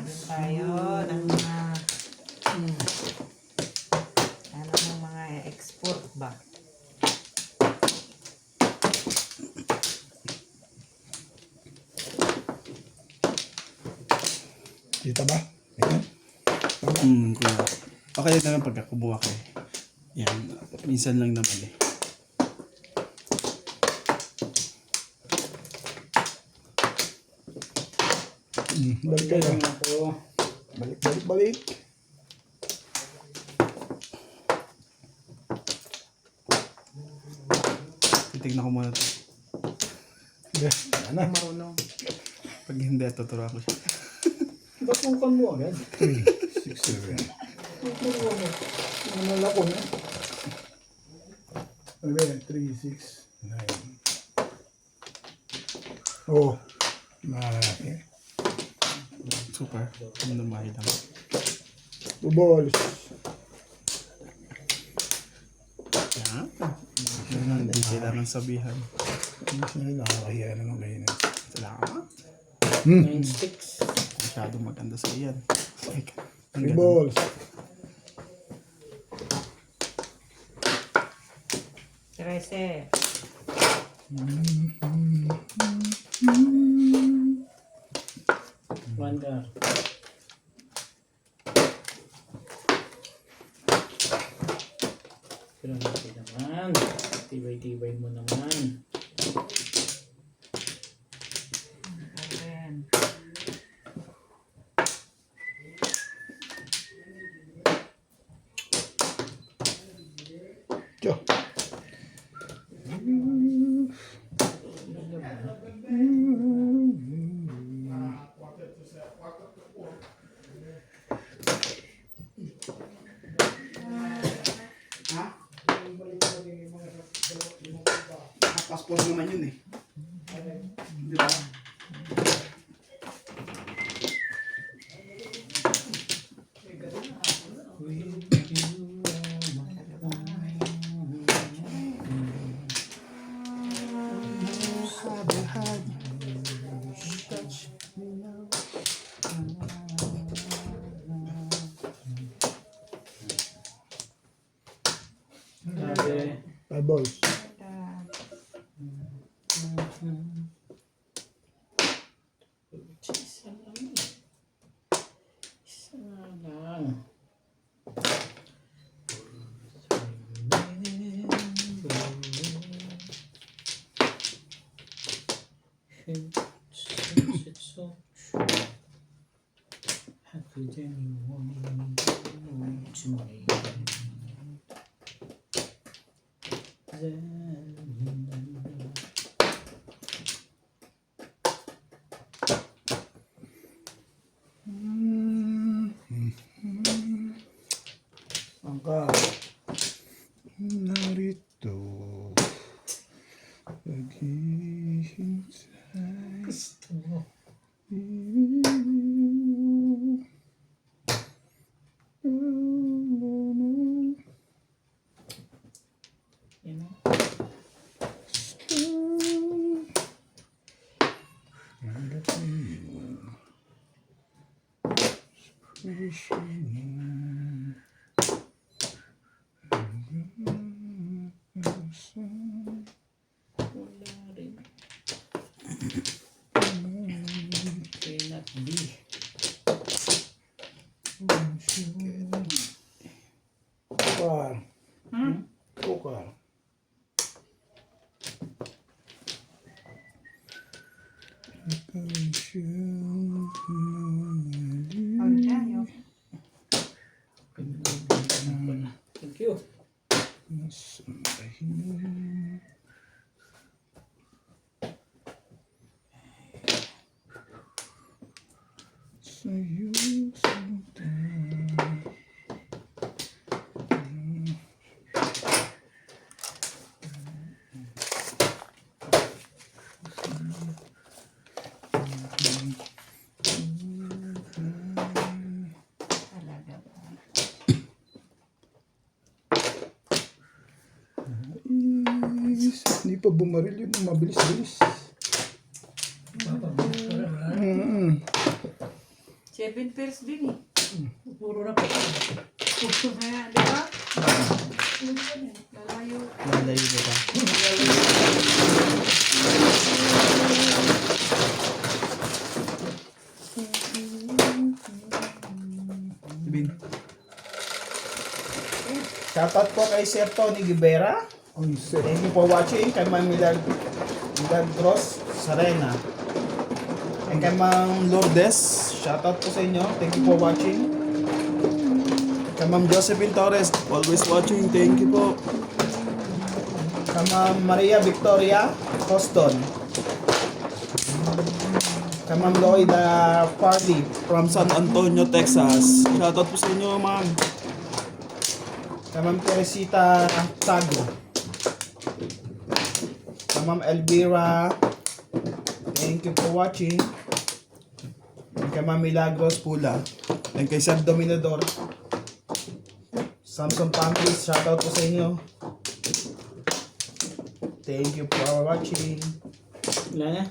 tayo ng mga ano ng mga export ba? Kita ba? Ayan. Kuya. Okay na lang pagka kumuha kayo. Yan. Minsan lang naman eh. Balik kayo. Balik. Titignan ko muna ito. Yeah. Ano? Marunong. Pag hindi, tuturo ako siya. Ba't mong mo agad? 3, 6, 7. Ano ko na? Ano ba yan? 3, 6, 9. Oh. Malaki. Super. Ano na lang. 2 balls. Yan. Hindi kailangan sabihan. Nakakahiya naman kayo na. Salamat. 9 sticks. Masyadong maganda sa iyan. 3 balls. Trece. Wonder. Grabe naman. Tibay-tibay mo naman. Ayan. Tiyo. Passport naman yun eh. Di ba? Grabe. 5 balls. Isa lang. Isa lang. It's so true. How could anyone to me? Angka. Narito. Paghihintay. Gusto mo. Yan o. Wala rin. Cannot be. Tukar. Tukar. Ang tayo. Thank you. Sa'yo Talaga ba? Hindi pa bumaril yun. Mabilis-bilis. 7 pairs din eh. Puro na pa. Puro na, di ba? Lalayo. Lalayo ba ba? Bin. Shoutout po kay Sir Tony Guevara. Ang set. Thank you for watching. Kay Ma'am Milagros Sarena. And kay Ma'am Lourdes. Shoutout po sa inyo. Thank you for watching. Kay Ma'am Josephine Torres. Always watching. Thank you po. Kay Ma'am Maria Victoria Coston. Kay Ma'am Lloyda Party from San Antonio, Texas. Shoutout po sa inyo, Ma'am. Kay Ma'am Teresita Tago. Kay Ma'am Elvira. Thank you for watching. And kay Ma'am Milagros Pula. And kay Sir Dominador. Samson Pampis, shoutout po sa inyo. Thank you for watching. Wala na.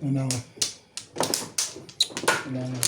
Ano? Wala na.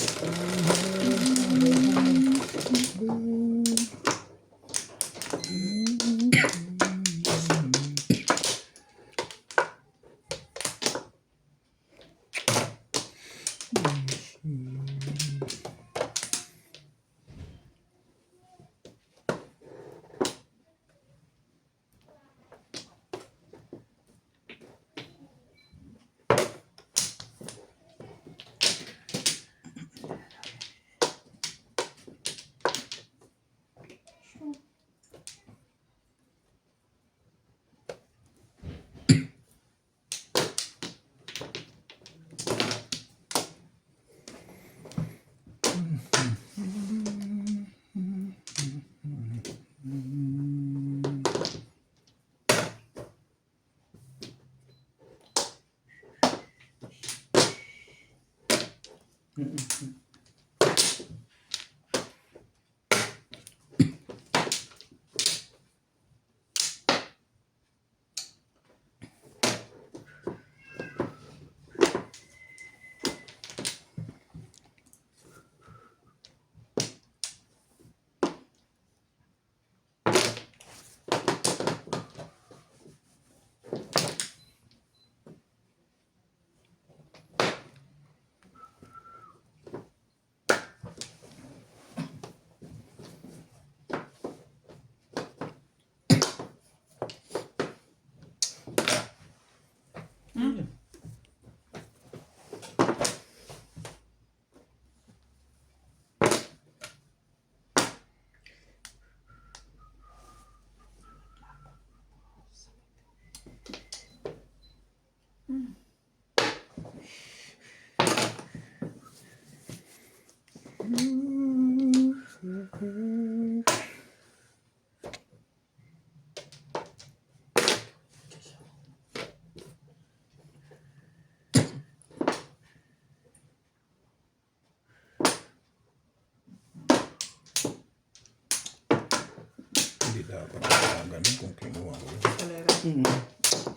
Hindi dapat ganun kung kinuha ko. Kalera.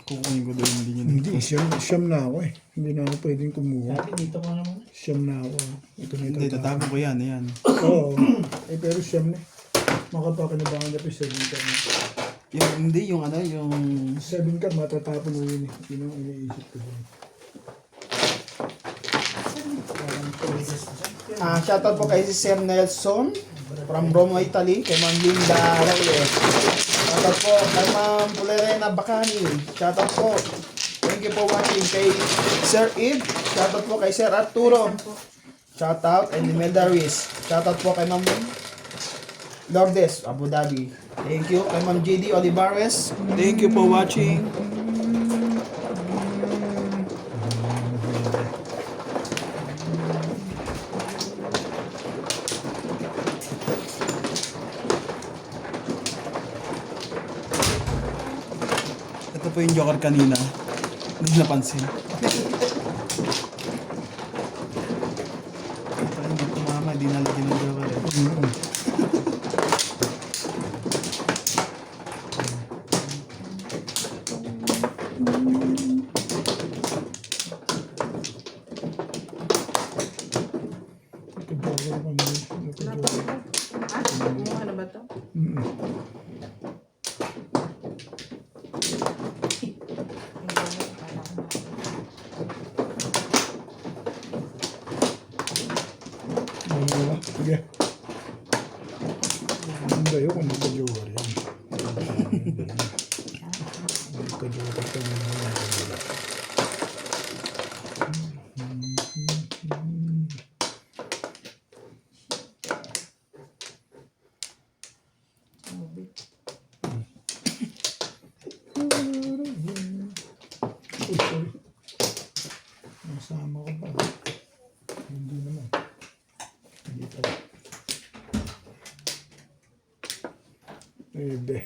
Kukunin ko doon, hindi nyo Hindi, siyam na ako eh. Hindi na ako pwedeng kumuha. Sabi dito ko naman. Siyam na ako. Ito na Hindi, tatago ko yan, ayan. Oo. Eh pero siyam na. Makapakinabangan na pa 7 card na. Yung, hindi, yung ano, yung... 7 card matatapon mo yun eh. Yun ang iniisip ko dun. Shoutout po kay si Sir Nelson from Roma, Italy. Kay Ma'am Linda Reyes. Shoutout po kay Ma'am Pulerena Bacani. Shoutout po. Thank you for watching. Kay Sir Eve. Shoutout po kay Sir Arturo. Shoutout. And Imelda Ruiz. Shoutout po kay Ma'am Lourdes, Abu Dhabi. Thank you. Kay Ma'am JD Olivares. Thank you for watching. Ito po yung joker kanina. Hindi napansin. Parang hindi kumama, hindi nalagyan ng joker eh. Nagka-joker ako ngayon. Nagka-joker. Kumuha na ba ito? Ano ba? Sige. Hindi ayoko nagka-joker yan. Nagka-joker ka naman. Uy, sorry. Nasama ko pa. Hindi naman. Hindi pala. Ebe.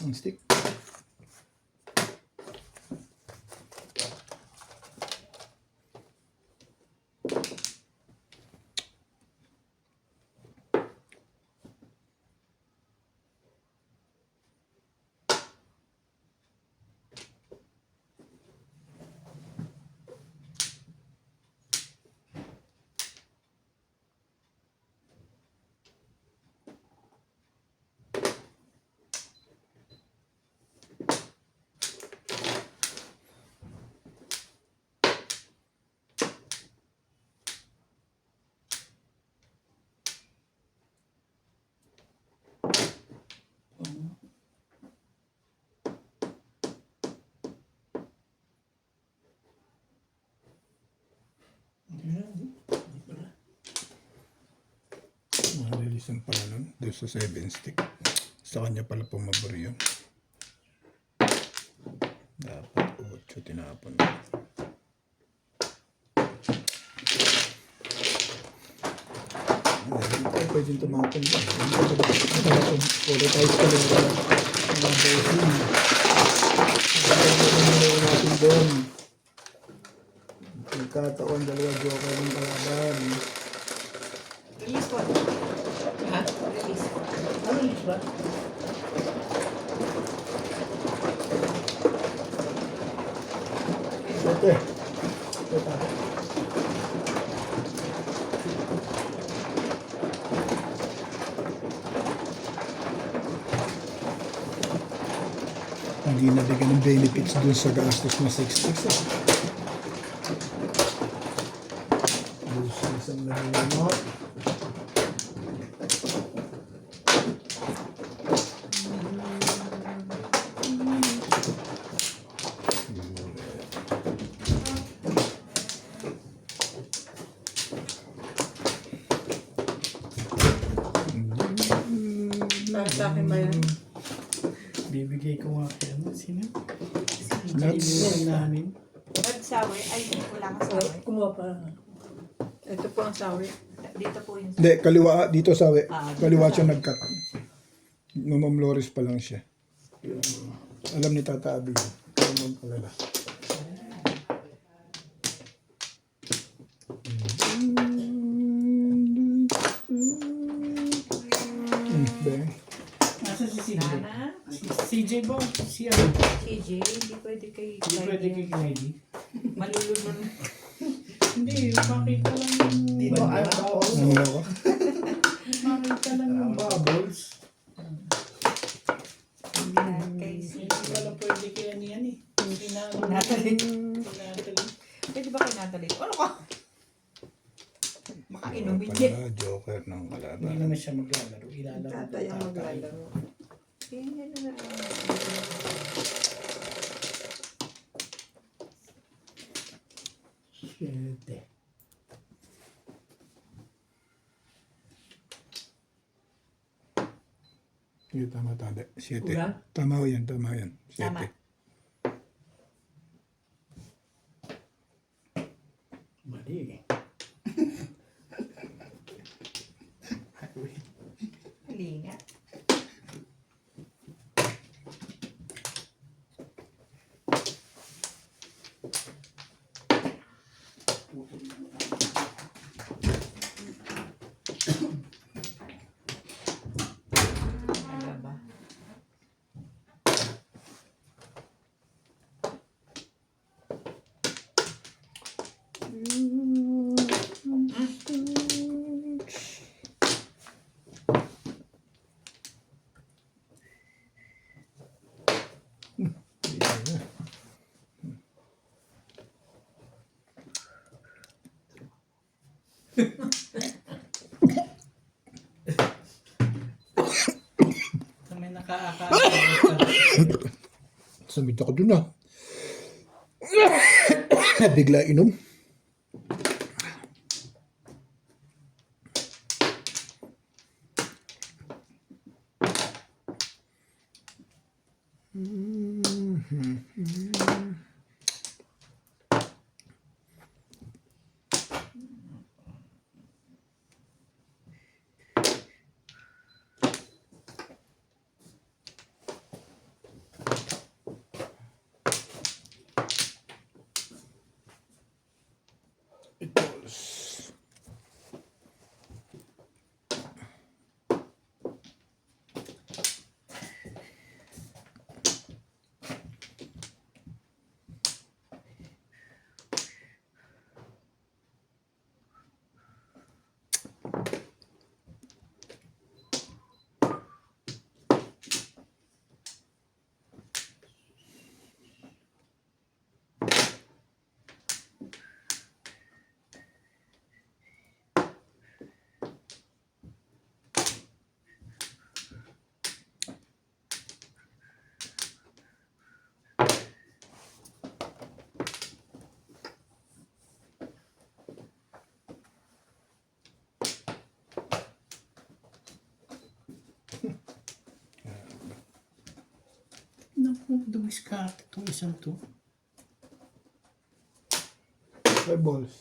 Ang stick. Release pala nun doon sa 7 stick. Sa kanya pala pumabor yun. Dapat 8 tinapon. Ay, pwedeng tumapon ba? Ulit tayo sa lera. Mga bossing. Natin doon. Nagkataon dalawa joker ng kalaban. Release ko. Ha? Release. Ano release ba? Okay. Ito. hindi nabigyan ng benefits dun sa gastos na 6,000. Isang nalulunod. Para sa akin ba yan? Bibigay ko nga kaya mo. Sino? Nuts. Ibigay namin. At sawi, ay wala kang sawi. Kumuha pa. Ito po ang sawi. Dito po yung Hindi, kaliwa dito sa kaliwa dito siya sa- nag-cut. Ma'am Loris pa lang siya. Alam ni Tata Abi yun. Kaya mag-alala. Beng. Nasa si CJ? Nana, Si CJ ba? Si ano? CJ, hindi pwede kay Hindi pwede kay Kennedy. malulunod. Hindi, makita lang yung... Dito ay bubbles. Ano ako? Makita lang yung bubbles. Kay CJ. Hindi pala pwede kay ano yan eh. Hindi na... Natalie. Natalie. Pwede ba kay Natalie? Ano ka? Makainumin Pala, niya. Joker ng Hindi kalaban. naman siya maglalaro. Ilalaro. Tatay ang maglalaro. Tingnan na lang. Siyete. Yung tama tama. 7. Ura? Tama ho yan, tama yan. 7. Tama. Mali eh. Hali nga. Ano ba? Sa may nakaakala. Samit ako dun ah. Bigla inom. Naku, dumiskarte itong isang to. 5 balls.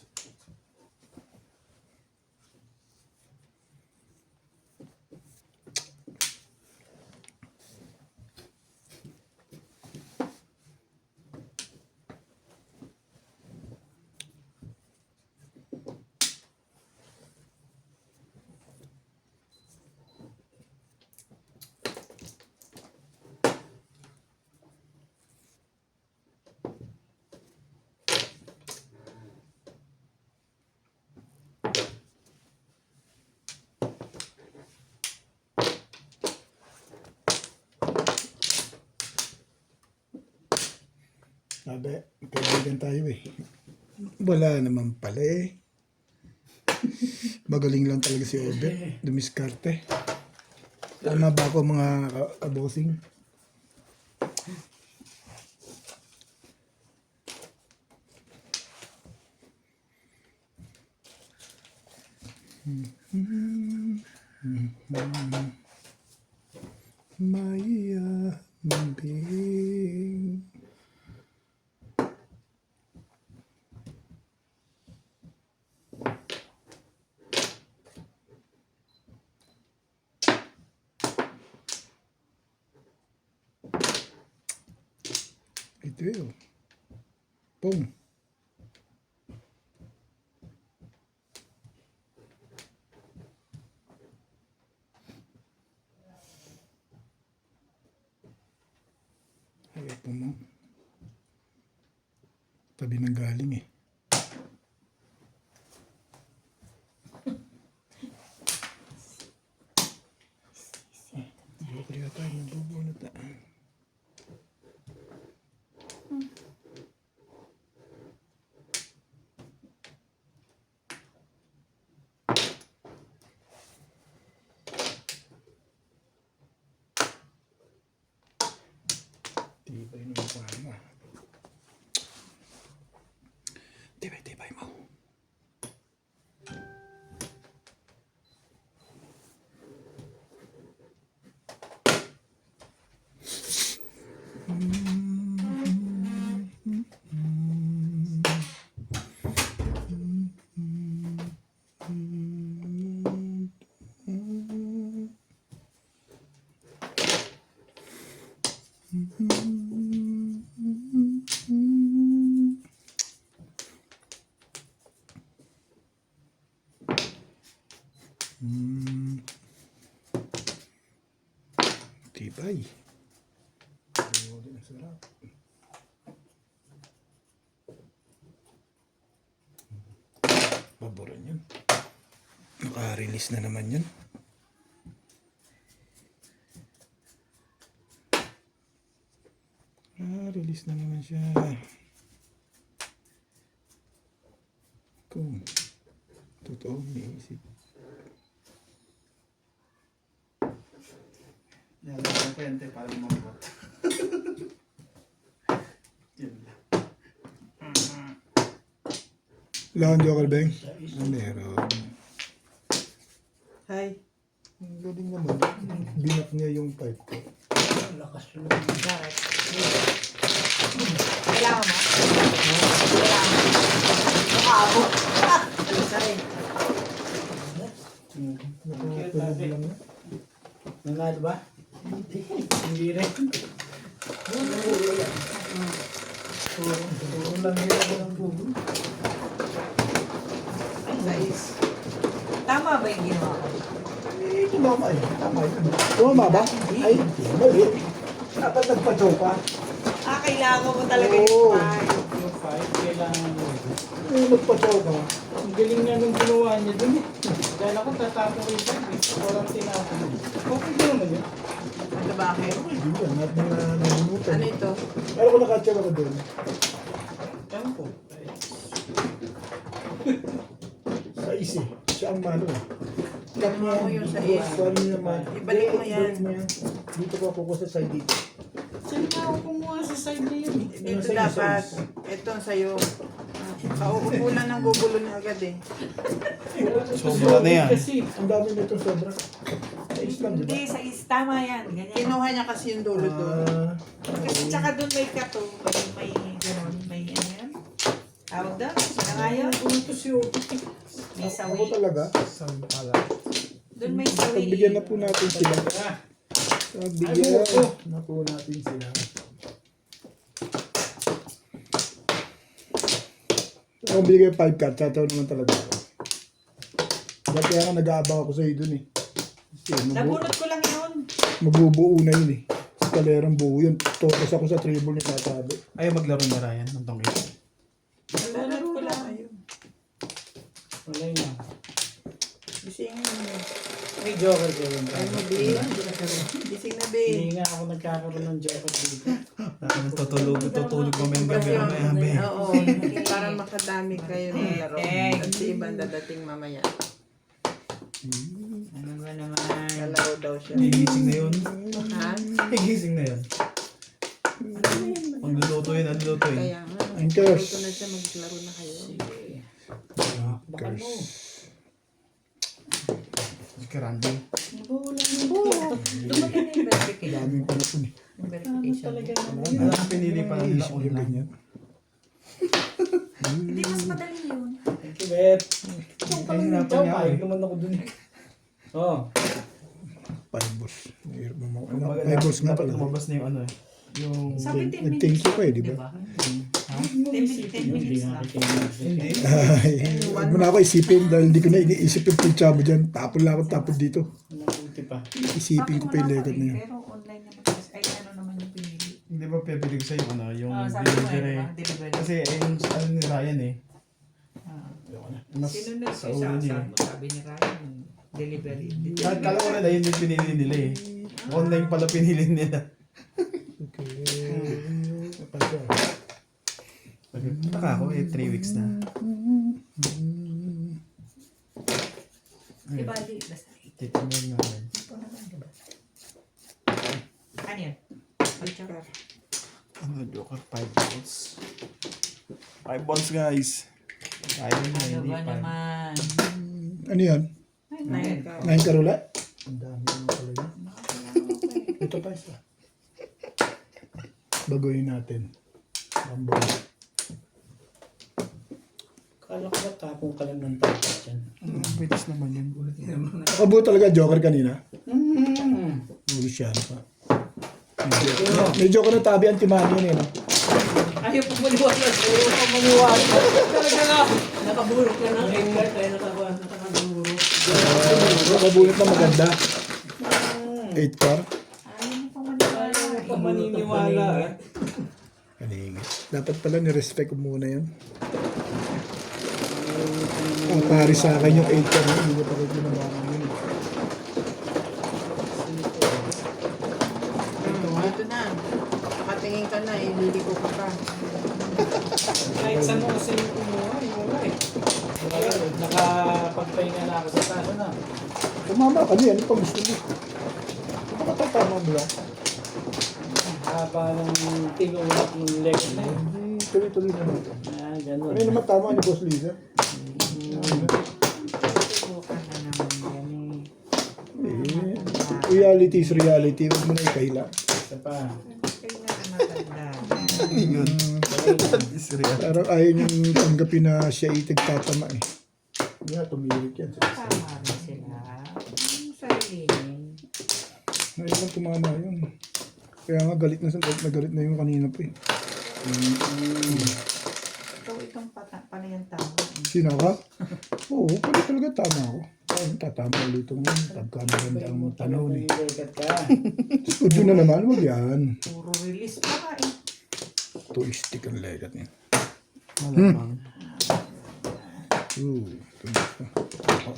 Sabi, kaibigan tayo eh. Wala naman pala eh. Magaling lang talaga si Obet. Dumiskarte. Tama ba ako mga kabosing? Maya mambing. Ito yun. Boom. Ayaw po mo. Tabi ng galing eh. Hindi kaya tayo nabubunot na. Tibay ng mukha mo. Tibay mo. Tibay. Ang sarap. Baboran yun. Naka-release na naman yun. Release na naman siya. Kung totoo may isip. Yan lang ang kwente para lumabot. Yun lang. Wala kang Joker Bang? Meron. Hi. Ang galing naman. Binak niya yung pipe ko. Lakas yun. Bakit? Kailangan mo? Kailangan mo? Nakaabot. Alisay. Nakatulog lang na. Nanalo ba? Hindi rin. Puro lang nila ko ng bubo. Guys. Tama ba yung ginawa ko? Eh, tumama eh. Tama yun. Tumama ba? Ay, mali. Dapat nagpa-joke ka. Kailangan mo talaga Oo. yung five. Yung 5, kailangan mo. Nagpa-joke ka. Ang galing nga nung ginawa niya dun eh. Dahil ako tatapo ko yung 5 eh. Walang tinapon. Okay din naman yun. Ano bakit? Hindi yan. Nalimutan. Ano ito? Pero kung nakatsaw ako doon. Ewan ko. Sa isi. Siya ang mano eh. Ginawa mo yung sa is. Saan niya naman? Ibalik mo yan. Ibalik mo yan. Dito ko ako sa side dito. Saan nga ako kumuha sa side na yun? Ito dapat. Ito sa'yo. Pauupo lang ng gugulo niya agad eh. Sobra na yan. Kasi, Ang dami nito sobra. Sa Islam, di ba? Hindi, sa is, tama yan. Ganyan. Kinuha niya kasi yung dulo doon. Kasi tsaka doon may kato. May gano'n. May ano yan. Tawag doon. Sila nga yun. ito si Otis. May Ako sawi. talaga. Doon may sawi. Pagbigyan na po natin sila. Ah, Pagbigyan na po natin sila. Kung bigay 5 card, tataw naman talaga ako. Dati ako nag-aabang ako sa iyo dun eh. Kasi Nabunot ko lang yun. mabubuo na yun eh. Sa kalerang buo yun. Totos ako sa treble ni Tatabi. Ayaw maglaro na Ryan ng tongkit. Nabunot ko lang. wala yun. Gisingin mo. May Joker ko yun. Ay mo, B. Gising na, B. Hindi nga ako nagkakaroon ng Joker dito. Tutulog mo mamaya. Oo. Para makadami kayo ng laro. At si iba dadating mamaya. Ano ba naman? Kalaro daw siya. Gigising na yun. Ha? Gigising na yun. Magluluto yun, Kaya nga. Anchors. Ito na siya, maglaro na kayo. Bakal mo. Karandi. Dumating na yung verification. Daming panapon eh. Yung verification. Talaga naman. Alam ko pinili pa nila Isip yung ganyan. Hindi mas madali yun. Thank you, Bet. Ikaw pa lang Ay, ng hinapan niya ako pahig eh. naman ako dun eh. Oh. Palibos. Mahirap mo mga ano. Kumbaga, Palibos nga dapat pala. lumabas na yung ano eh. Yung... Sabi 10 minutes. Nag-thank you pa eh, di ba? Diba? 10 minutes lang. Hindi. Ay, huwag mo na ako isipin dahil hindi ko na iniisip yung pizza mo dyan. Tapon lang ako tapon dito. Nakunti pa. Isipin ko pa yung legat na yun. Pero online naman kasi. Ay, ano naman yung pinili. Hindi ba pipilig sa'yo ano, yung Sabi ko delivery. eh, delivery. Kasi yung ano ni Ryan eh. Mas Sino sa ulo niya eh. sabi ni Ryan, delivery. Kala ko na yun yung pinili nila eh. Online pala pinili nila. Taka ako eh, 3 weeks na. Di bali, basta. Titignan namin. Ano yun? Joker. Ano, Joker 5 balls. 5 balls guys. Ayaw na, Ano hindi ba 5. naman? Ano yan? Nine ka. 9 karula? Ang dami naman pala yan. Ito pa isa. Baguhin natin. Bambo. Kala ko na tapong ka lang ng tapos dyan. Bilis naman yun. Nakabuo talaga Joker kanina. Mm. Luciano pa. May Joker na tabi antimano yun eh. No? Ayaw po maniwala. Ayaw po maniwala. Talaga nga. Nakaburok ka ng anger kaya nakaburok. Nakabunot na maganda. 8 car. Ayaw po maniwala. Ayaw pa maniniwala eh. Kaningit. Dapat pala ni-respect ko muna yun. Ang pari sa akin yung 8 car. Hindi ko pa rin ginawa ko yun. Ito na. Nakatingin ka na, ililigo ka pa. Kahit saan mo kasi yung kumuha, yung wala eh. Nakapagpahinga na ako sa taso na. Tumama ka niya. Ano pa gusto mo? Ito ka tatama mo lang. Haba ng tinulak ng leg na yun. Tuloy-tuloy na natin. Ah, ganun. Ano naman tama ni Boss Liza? Subukan na naman yan Reality is reality. Huwag mo na ikahila. Isa pa. Kailangan matanda. Yun. Israel. Parang ayaw niyang tanggapin na siya ay tagtatama eh. Hindi nga, tumirik yan. Tama rin sila. Sarili. Ngayon lang tumama yun. Kaya nga galit na yung kanina pa eh. Ikaw itong panayan tao. Sino ka? Oo, pala talaga tama ako. Ay, tatama ulit itong pagka maganda ang tanong eh. Ilikat ka. Studio na naman, wag yan. Puro release pa nga eh. Tuistik ang legat niya. Malamang. Tumis pa.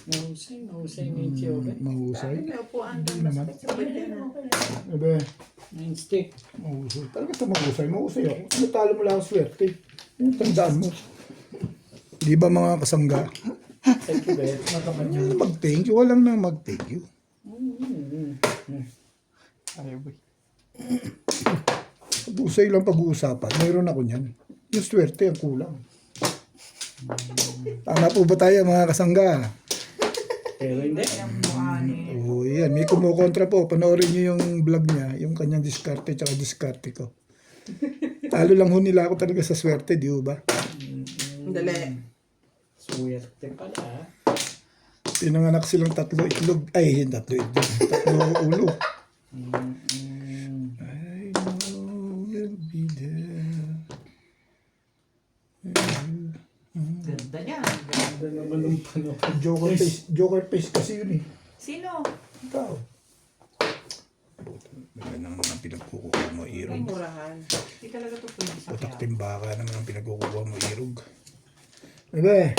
Mahusay na yung tiyoga. Mahusay. May upuan doon. Hindi naman. Sabay ka na. Ebe, Nine stick. mahusay. Talaga sa mahusay. Mahusay ako. Ano talo mo lang ang swerte? Yung tandaan mo. Di ba mga kasangga? Thank you, Bet. Ano mag-thank you? Walang na mag-thank you. Ayaw ba? Pag-usay lang pag-uusapan. Mayroon ako niyan. Yung swerte ang kulang. Tama po ba tayo mga kasangga? Pero hindi. Oo, yan. May kumukontra po. Panoorin niyo yung vlog niya. Yung kanyang diskarte tsaka diskarte ko. Talo lang ho nila ako talaga sa swerte, di ba? Dali. Swerte pala. Pinanganak silang 3 itlog. Ay, hindi 3 itlog. 3 ulo. I know we'll be there. Ganda niya. Ganda naman ng panahon. Joker face kasi yun eh. Sino? Ikaw. Maganda naman ang pinagkukuha mo, Irog. Murahan. Hindi talaga ito pwede sa Putak kaya. timbaka naman ang pinagkukuha mo, Irog. Ebe,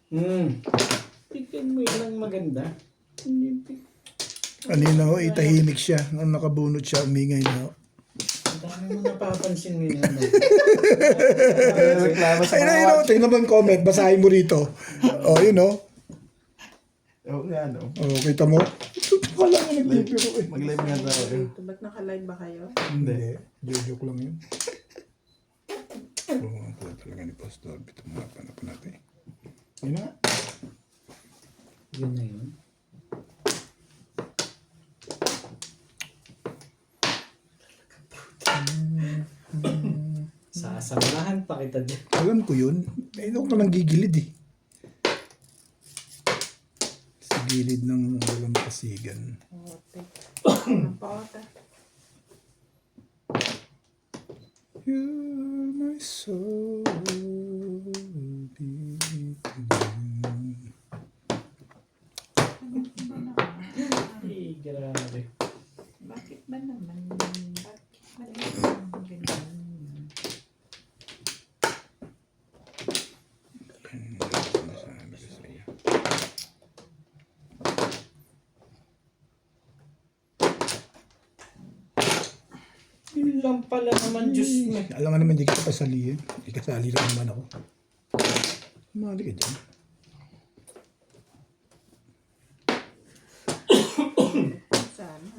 Tignan mo yun ang maganda. Kanina ho, itahimik siya. Nung nakabunot siya, umingay na ho. Ang dami mo napapansin ngayon. Ano? Reklamo sa Ay, mga na, tingnan mo yung comment. Basahin mo rito. O, yun o. Oo nga, no? O, kita mo. Wala nga nagbibiro eh. Mag-live nga tayo. Ito, ba't naka-live ba kayo? Hindi. Joke lang yun. Oo, ang po talaga ni Pastor. Ito mga panap natin. Yun na. Yun na yun. Sasamahan pa kita dyan. Alam ko yun. Eh, ako nalang gigilid eh. Sa gilid ng walang pasigan. Ote. Ang paota. You're my soul. Eh, grabe. Bakit ba naman? Bakit ba naman ganyan? Yun lang pala naman, Diyos mo. Alam nga naman, hindi kita pasali eh. Hindi kasali lang naman ako. Mali ka dyan. Sana.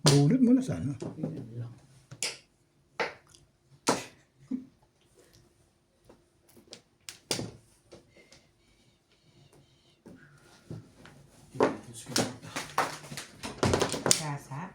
Bulot mo na sana. Yun lang. Kasa?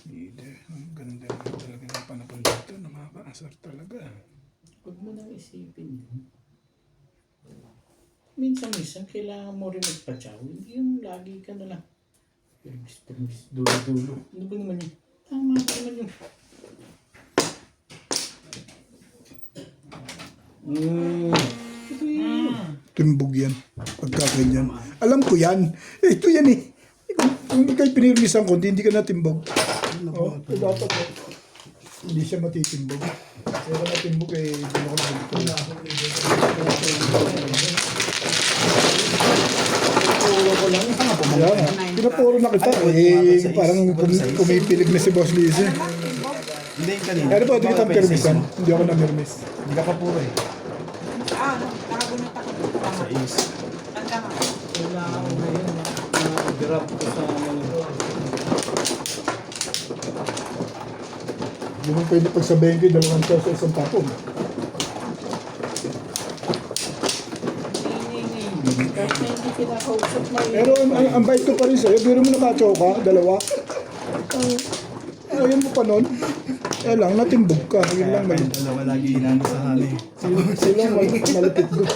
Leader, ang ganda naman talaga ng panahon dito. Nakakaasar talaga. Huwag mo nang isipin yun. Minsan-minsan, kailangan mo rin magpa-chow. Hindi yung lagi ka na lang. Permis, dulo-dulo. Ano ba naman yun? Tama ba naman yun? Timbog yan. Pagka ganyan. Alam ko yan. Eh, ito yan eh. Kung ikaw'y pinirmisan ko, hindi ka natimbog. Oh, dapat eh. Hindi siya matitimbog. Pero matimbog eh, hindi ako Puro ko lang. Saan nga po? Kaya nga, pinapuro na kita. Eh, parang kumipilig na si Boss Lizzy. Hindi, kanina. Ano ba, hindi kita pirmisan? Hindi ako namirmis. Hindi ka pa puro eh. Ah, nakagunot ako. Sa is. Hanggang ako. Kailangan mo na yun. Grab ko sa ano. Hindi mo pwede pagsabihin ko, 2 tao sa isang tapon. Kahit na hindi kinakausap mo yun. Pero ang bait ko pa rin sa'yo, biro mo nakachoka, 2. Ayaw mo pa nun. Eh lang, natimbog ka. Yun lang, Dalawa lagi inano sa hali. sila malapit doon.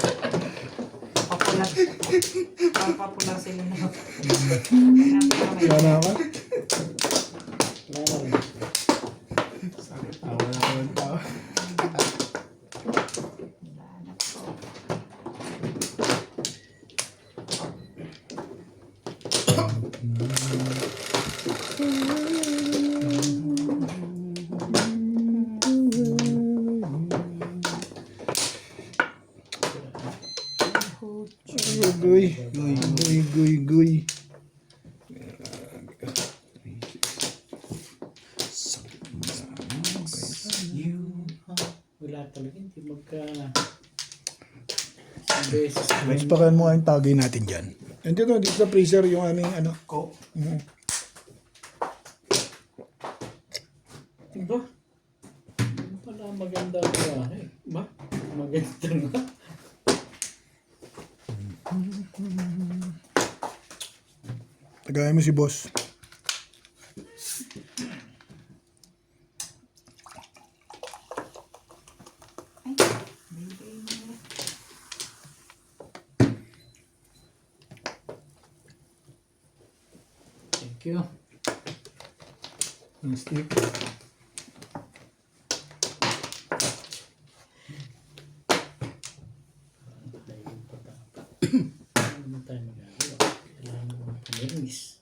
Papulat. Papulat sila na. Wala ka? Tawa na ko ng tao. Guy. Guy. Wala talaga, hindi magka... Beses. Guys, pakain mo nga yung tagay natin dyan. And dito sa freezer yung aming ano. Ko. Diba? Ano pala maganda ang bahay? Ba? Maganda nga. Tagayin mo si boss. Thank you. Ang stick. tayo magagawa. Kailangan mo ng pumirmis.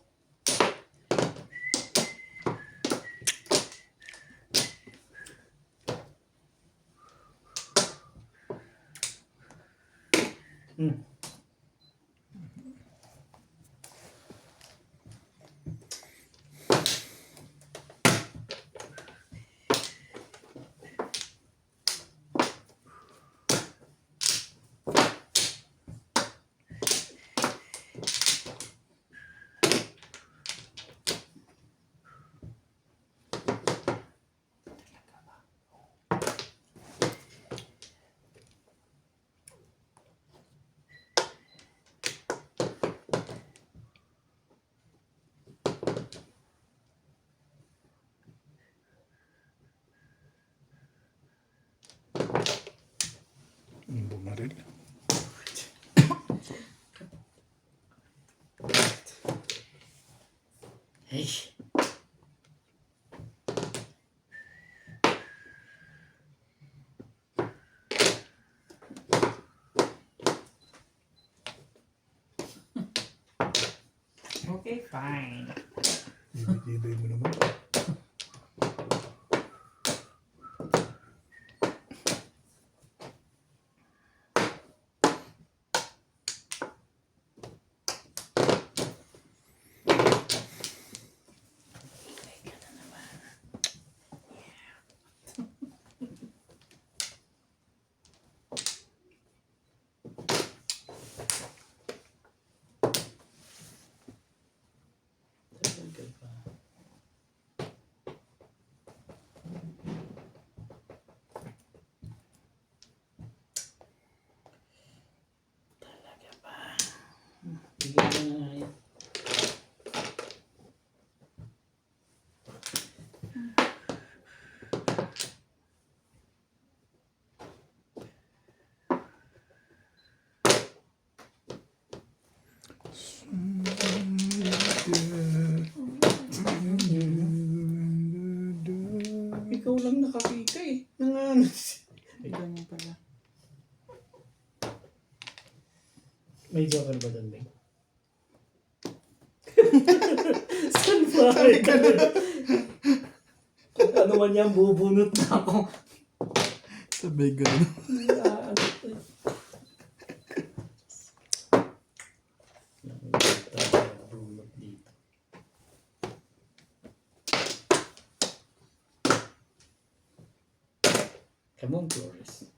Bumaril. Hey. Okay, fine. Ibig-ibig mo naman. Talaga ba? Talaga ba? Bigyan mo na nga yan. Ikaw lang nakakita eh. Nanganas. Ganyan pala. May joker ba doon, Beng? Saan ba? Kung ano man yan, bubunot na ako. Sabay ganun. Bunot dito. Come on, Flores.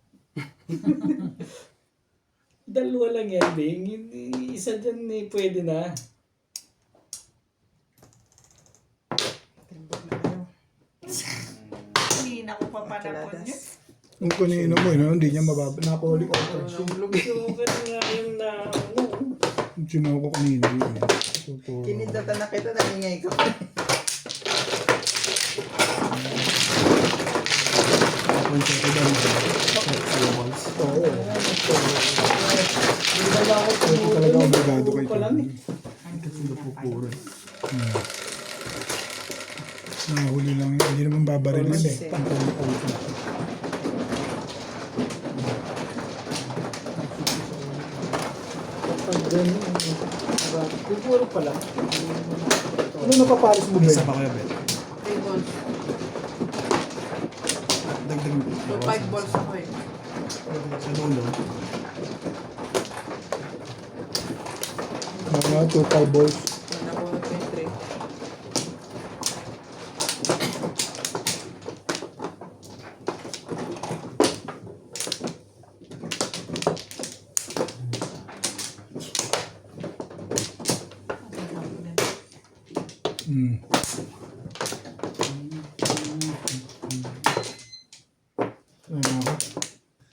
Dalawa lang yan, Bing. Isa dyan eh, pwede na. Timbog na kayo. Hindi na ko papanapon yun. Kung kanina mo, hindi niya mababa. Napahuli ko. Joker nga yung na, ano. Sinaw ko kanina yun. Kinindatan na kita, nangingay ka pa. Napansin ko doon. Oo. Hindi na ba ako Ito talaga obligado kay pa lang eh. Kasi napupuro. Nahuli lang yun. Hindi naman babaril yun eh. Pantay ko. Pag gano'n, pupuro pa lang. Ano napapalis mo, Ben? Isa pa kayo, Bet. 3 balls. Dagdag mo. So 5 balls ako eh. Sa dulo. Mga 2 balls. Nakuha ko yung 3.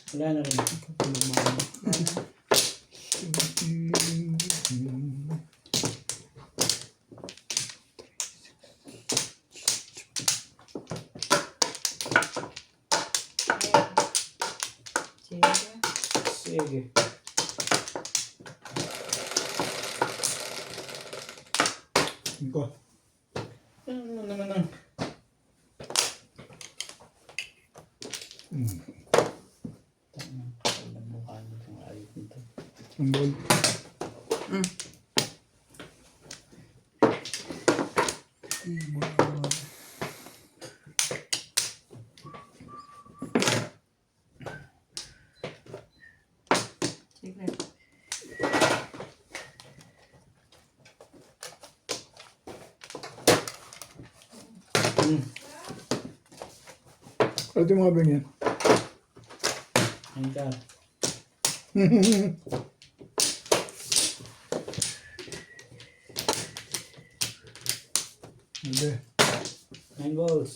Wala na rin. Sige. Ito. Ano naman ang... Tangang kapal ng mukha nitong ayot nito. Ang ball. Sige. Ano yung mga bang yan? Anchor. Hindi. Angles.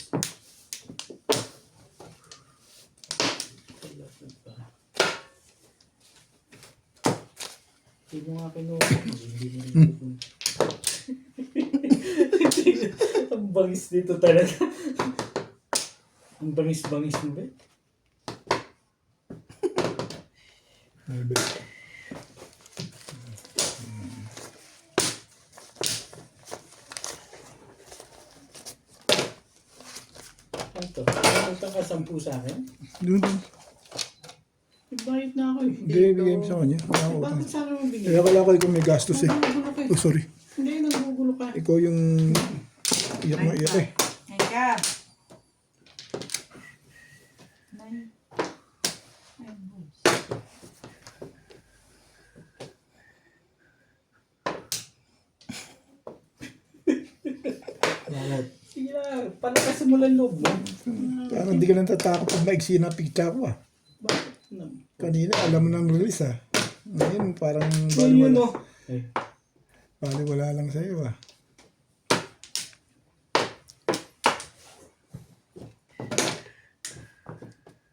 Hindi mo nga kinuha. Hindi mo rin kinuha. Ang bangis dito talaga. Ang bangis-bangis mo ba? Ano ba? Ano to? Ano ka kasampu sa akin? Doon. Nagbayad na ako eh. Hindi, bigay mo sa kanya. Wala ako. Bakit sa akin mo bigay? Kaya kala ko ikaw may gastos eh. Nagugulo ka eh. Oh, sorry. Hindi, nagugulo ka. Ikaw yung iyak na iyak eh. Ngayon ka. Nine. Nine balls. Sige na, paano ka simulan loob mo? Parang hindi ka nang tatakot pag maiksi na picture ko ah. Bakit na? Kanina alam mo nang release ah. Ngayon parang Yun yun baliwala. oh. Eh, Baliwala lang sa'yo ah.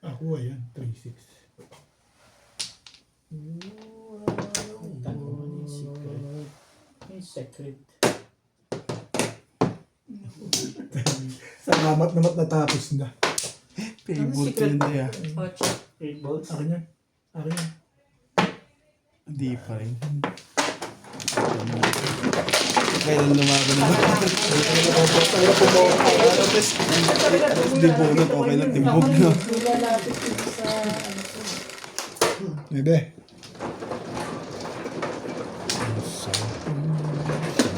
Ako ayan, 3-6. tago mo yung secret. Yung secret. Sa namat namat natapos na. Favorite secret? yun din ah. Ocho. 8 balls? Akin yan. Akin yan. Hindi pa rin. Kailan lumaban na ba? Di bunot, okay lang timbog na. Nilalapit dito sa ano ko. Nede.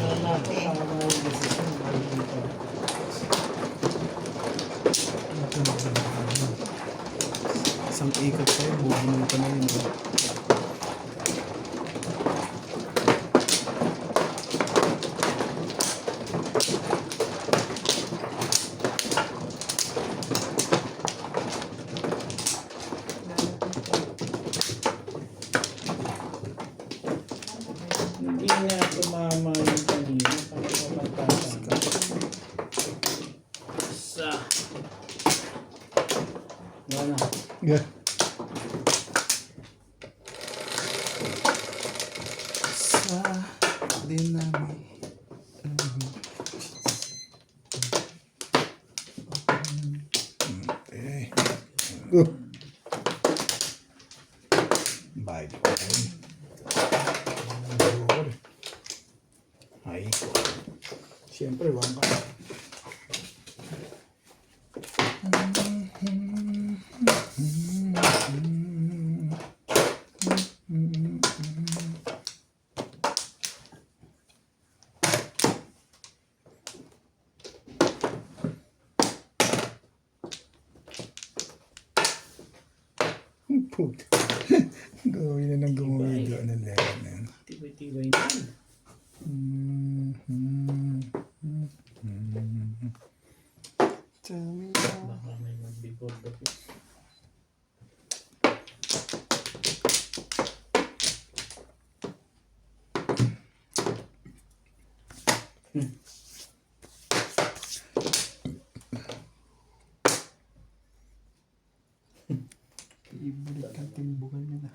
Nalapit sa mga decision. Isang ikot sa'yo, bubunot ka na yun. Hindi nga tumama yung kanina. Kasi mapagkasa. Sa. Wala. Yeah. Sa dinami. Okay. Oh. Bye. Ay. Siyempre, wala ka. Puta. Gawin na ng gumawin doon ng level na yan. Tibay-tibay na. Baka may mag-before the po. Ibalik ang timbukan niya na.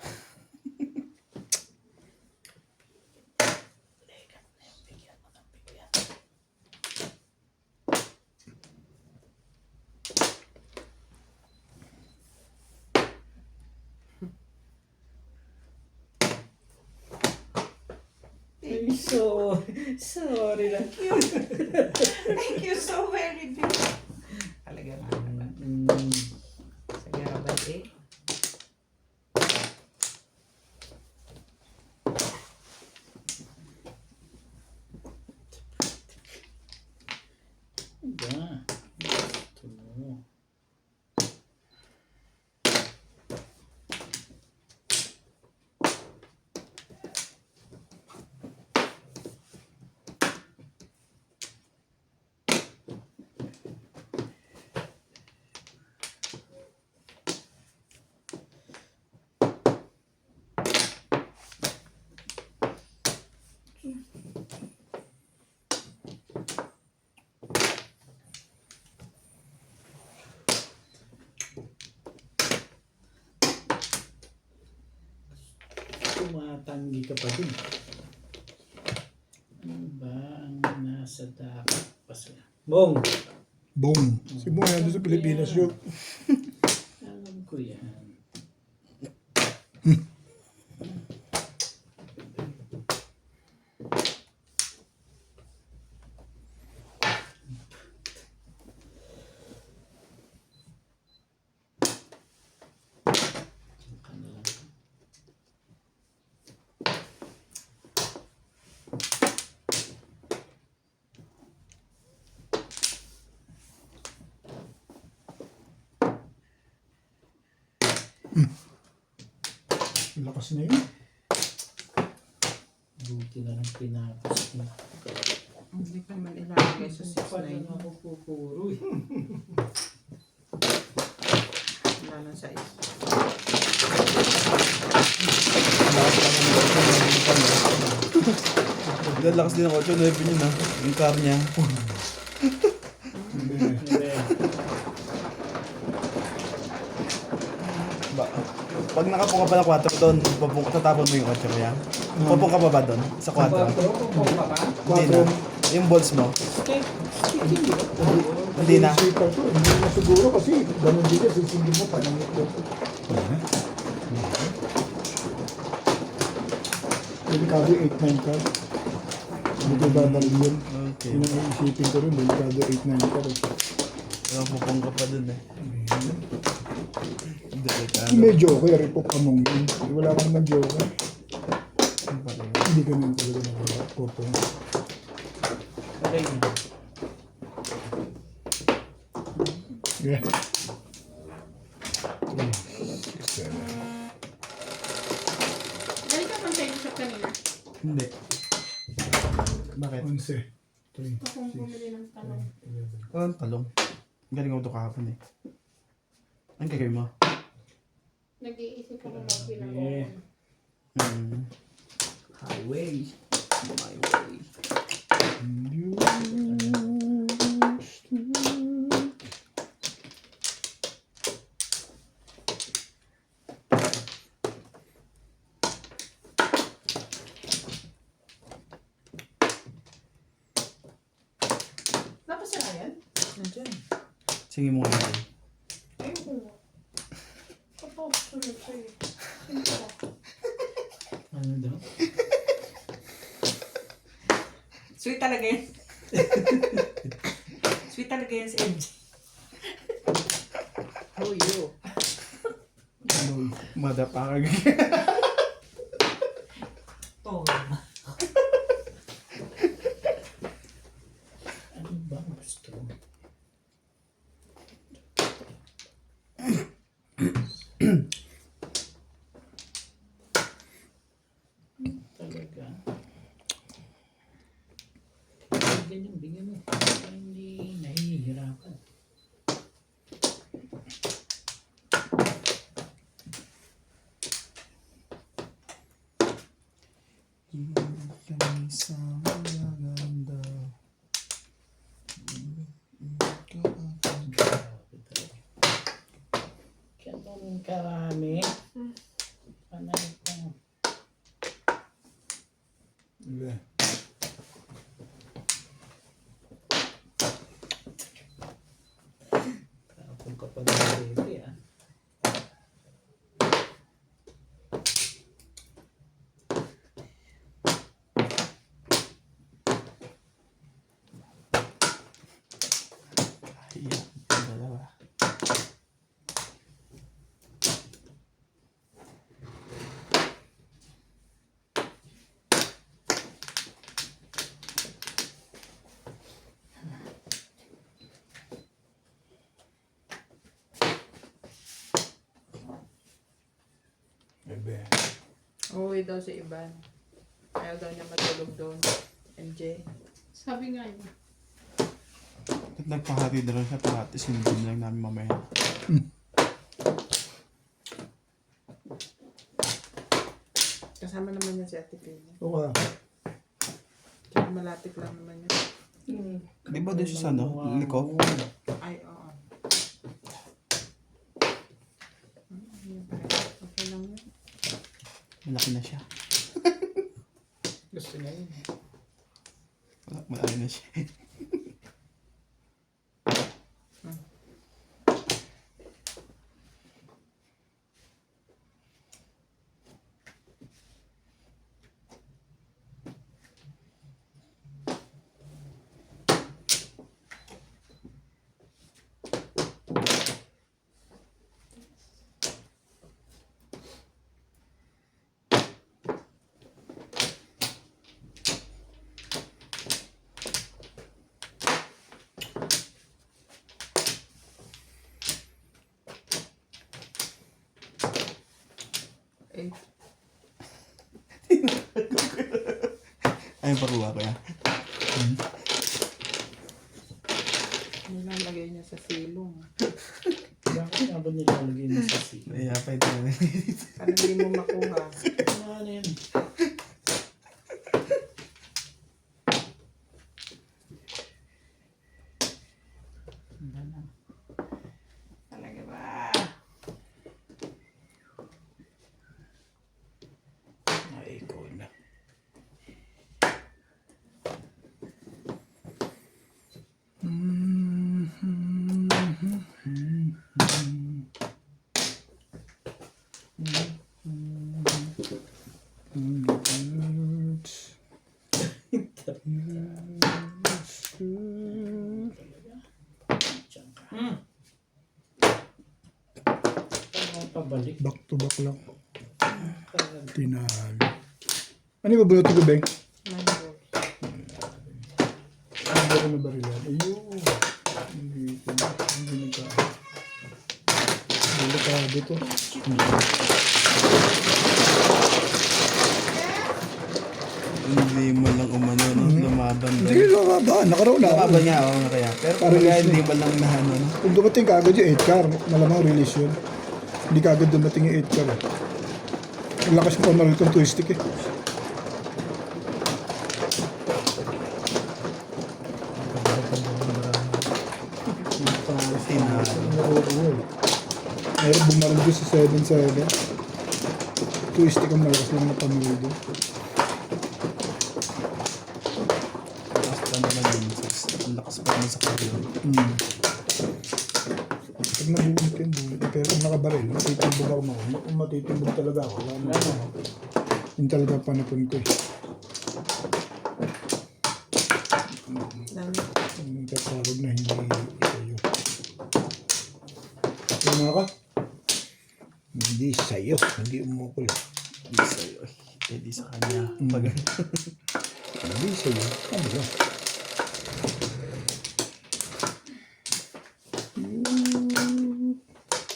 Ay, sorry lang. Thank you so very much. Talaga nga naman. Sige, rabay eh. Saan ka pa din? Ano ba ang nasa dapat pa sila? Bong! Boom. Si Bong yan sa Pilipinas yun. Alam ko yan. Lakas na yun. Buti na lang pinapos ko. Hindi pa naman ilalagay sa 6 na Parang yun. ako pupuro eh. Wala na sa 6. Lakas din ako. 8-9 yun na. Yung car niya. Ba, pag nakapunga pa ng 4 doon, tatapon mo yung 8 kaya? Papung ka pa ba doon? Sa 4? Hindi na. Yung balls mo? Hindi na. Isipan ko, hindi na siguro kasi ganun din yan, sisingin mo pa ng ito. Delikado 8-9 ka. Hindi ko dadalhin yun. Okay. Yun ang isipin ko rin, delikado 8-9 ka rin. Papung ka pa doon eh. Delikado. Medyo okay, ripok among yun. Wala kang nag-joke. Hindi ganun talaga nakakopong. Okay. Yeah. Dali ka pang tayo shop kanina. Hindi. Bakit? 11. 3. Akong bumili ng talong. Walang talong. Galing ako ito kahapon eh. Anong gagawin mo? Nag-iisip ako ng pinag Yeah. Highway. My way. Napasara yan? Nandiyan. Sige mo nga. Ayun ko. Kapag sunod sa'yo. Sino ka? Ano daw? Sweet talaga yan. Sweet talaga yan si MJ. Oh, yo. Madapakag. To. Ano ba ang gusto mo? Talaga. Bigyan mo. Para hindi nahihirapan. Sa maganda. Ganun karami. Panay pa. Yeah. Tapon ka pa ng baby ah. Ayan. Dalawa. Bebe. Uuwi daw si Iban. Ayaw daw niya matulog doon. MJ. Sabi nga yun. At nagpahati na lang siya parati. Sinubin lang namin mamaya. Kasama naman niya si Ate Pina. O ka. Kaya malapit lang naman yun. Di ba doon siya sa ano? Liko? Ay, oo. Okay lang yun. Malaki na siya. Malaki na siya. Eh, Ay, paruwa ko yan. nilalagay niya sa silong. Bakit nga ba nilalagay mo sa sila? Kaya pa ito. Para hindi mo makuha. Ano yan? Talaga ba? Ay, ikaw na. Ano pabalik? Back to back lang. Tinalo. Ano yung babunutin ko, Beng? Mango. Hindi ko na barilan. Ayun. Hindi ko na. Hindi nagka. Hindi ka dito. Hindi mo lang umano, no? Lumaban Hindi rin. ko lumaba. Nakaraw na. Lumaban niya, oo na kaya. Pero kung Parang hindi ba lang nahano, no? Kung dumating ka agad yung 8 car, malamang release yun. Hindi ka agad dumating yung 8 car. Ang lakas ng pamaril kong twistic eh. Mayroon bumaril doon sa 7-7. Twistic ang malakas lang na pamaril doon. Lakas pa naman yun. Ang lakas pa naman sa kanya. Pag nabubulit ka yung bulit. Pero kung nakabaril, matitimbog ako mo. Kung matitimbog talaga ako, wala mo ako. Yun talaga ang panapon ko eh. Dami. Yung tatawag na hindi sa'yo. Tama ka? Hindi sa'yo. Hindi umukol. Hindi sa'yo. Hindi sa kanya. Pag Hindi sa'yo. Ano ba?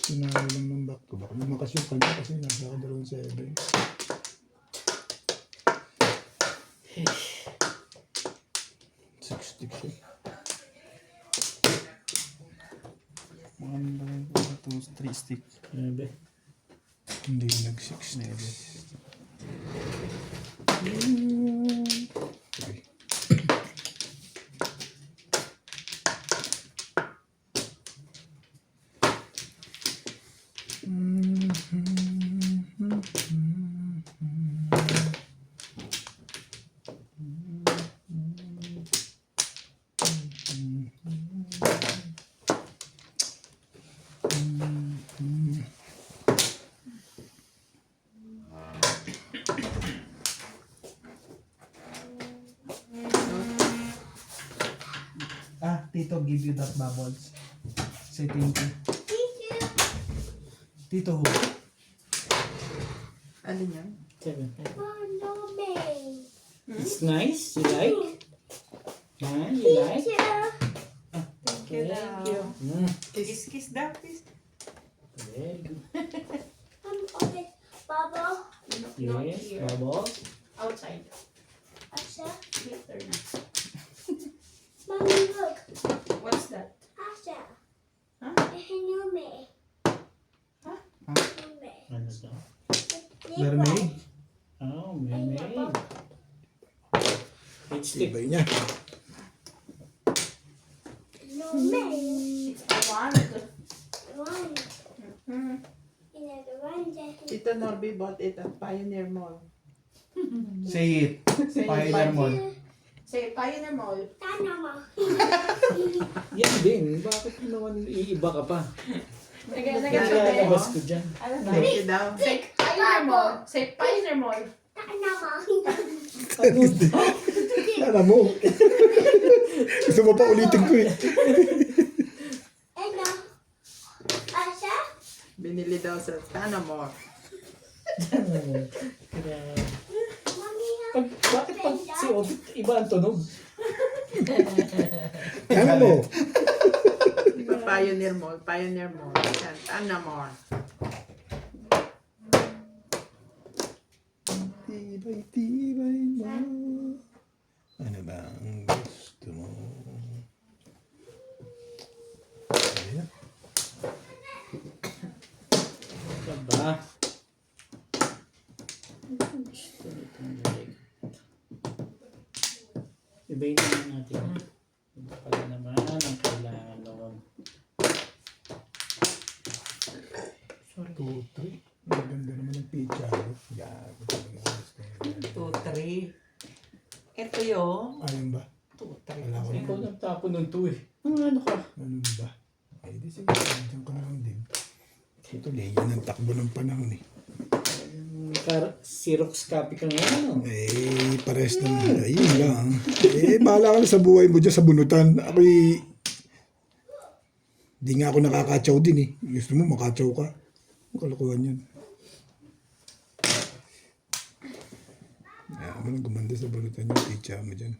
Sinara lang ng back to back. Lumakas yung kanya kasi nasa ako 7. Six sticks eh. mga nalagay ko ito, 3 stick. Nebe. Hindi nag-6 sticks. Okay. Tito give you that bubbles. Say thank you. Tito who? Ano yan? 7. It's nice. You like? Huh? You like? Thank you daw. Kiss, kiss daw, kiss. Very good. Bubble. Yes, bubble. Outside. Asha, Later na. Mommy, look. What's that? Asha. Huh? Hinume. Huh? Hinume. Ano daw? Mermaid? Oh, mermaid. It's stick. Ibay niya. Hinume. It's a wand. One. Mm. You know, the one that he Tito Norby bought it at Pioneer Mall. Say it. Say Pioneer Mall. Say, Pioneer Mall. Tanama. Yan din. Bakit naman iiba ka pa? Nag-sabi. Lalabas ko dyan. Ano na? Thank you daw. Say, Pioneer Mall. Say, Pioneer Mall. Tanama. Alam mo. Gusto mo pa ulitin ko eh. Ano? Asa? Binili daw sa Tanamor. Mami na. Bakit pag si Obit, iba ang tunog? Alam mo. Pioneer Mall. Pioneer Mall. Yan, Tanamor. Tibay mo. Ano ba ang gusto mo? Ayan. Ano ba? Ano gusto nitong balik? Ibayin naman natin. Ito pala naman ang kailangan noon. 2, 3. Maganda naman ang pizza. Gago. 2, 3. Ito yung Ayun ba? 2, 3. Wala ko Ikaw naman. nagtapon ng 2 eh. Ano ka? Ano ba? Ay, di sige. Diyan ka na lang din. Ito, yan ang takbo ng panahon eh. Xerox copy ka ngayon. Eh, pares naman. Ayun lang. Eh, bahala ka na sa buhay mo dyan sa bunutan. Ako'y... Di nga ako nakakatsaw din eh. Gusto mo makatsaw ka. Kalokohan yun. Kaya mo lang gumanda sa bunutan yung pizza mo dyan.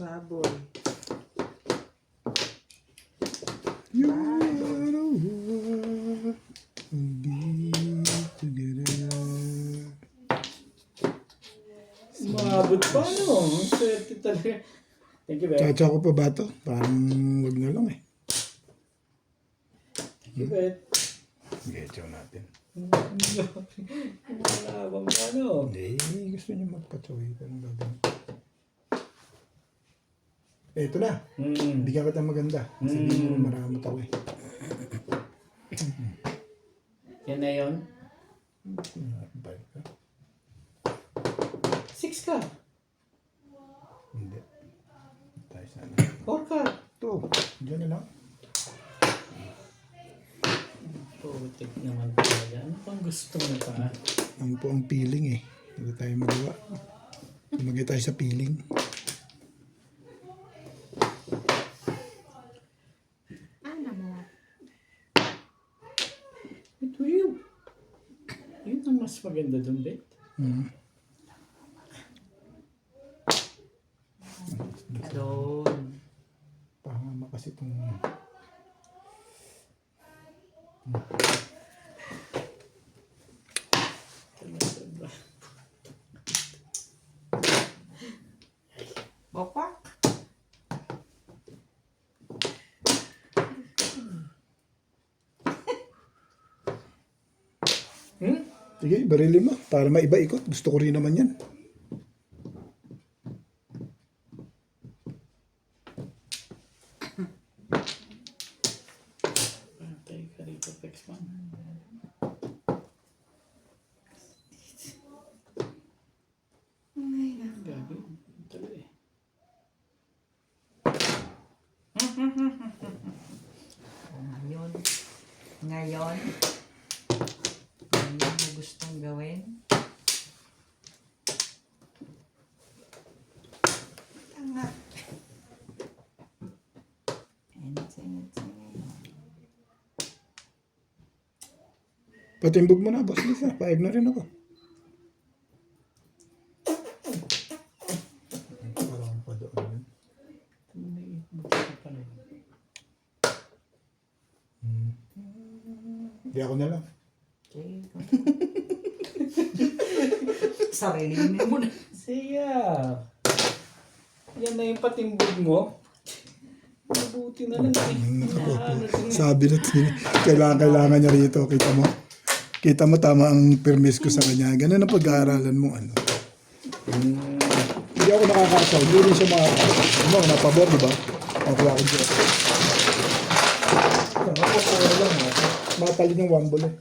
Baboy. You are be together. Maabot pa no? Ang swerte talaga. Thank you, Beth. Tsatsa ko pa ba ito? Parang wag na lang eh. Thank you, Beth. Okay, tsaw natin. Malabang ka no? Hindi, gusto niya magpatsaw eh. Anong gagawin? Eto na. Bigyan kita maganda. Sabihin mo maramot ako eh. Yan na yun. Bye ka. 6 ka. Hindi. Tayo sana. 4 ka. Ito. Diyan na lang. Putik naman talaga. Ano pang gusto mo pa? Ang po ang feeling eh. Hindi tayo magawa. Tumagay tayo sa feeling. Ano mo? Ito yun. Yun ang mas maganda dun, Beth. Doon. Pahama kasi itong... Bopak. Sige, barili mo. Para maiba ikot. Gusto ko rin naman yan. Patay ka rito, Pexman. Gabi. Talaga eh. Ngayon. Ngayon. Ano mo gustong gawin? Tanga. Anything. Patimbog mo na, Boss Lisa. Paeg na rin ako. Parang pa doon yun. Hindi ako na lang. Okay. Sarili mo na. Siya. Yan na yung patimbog mo. Mabuti na lang eh. Sabi na kailangan niya rito. Kita mo? Kita mo tama ang permis ko sa kanya. Ganun ang pag-aaralan mo. Ano. Hindi ako nakakasaw. Hindi rin siya makakasaw. Ano, napabor, di ba? Ako dyan. Ako lang ha. Matalin yung wambol eh.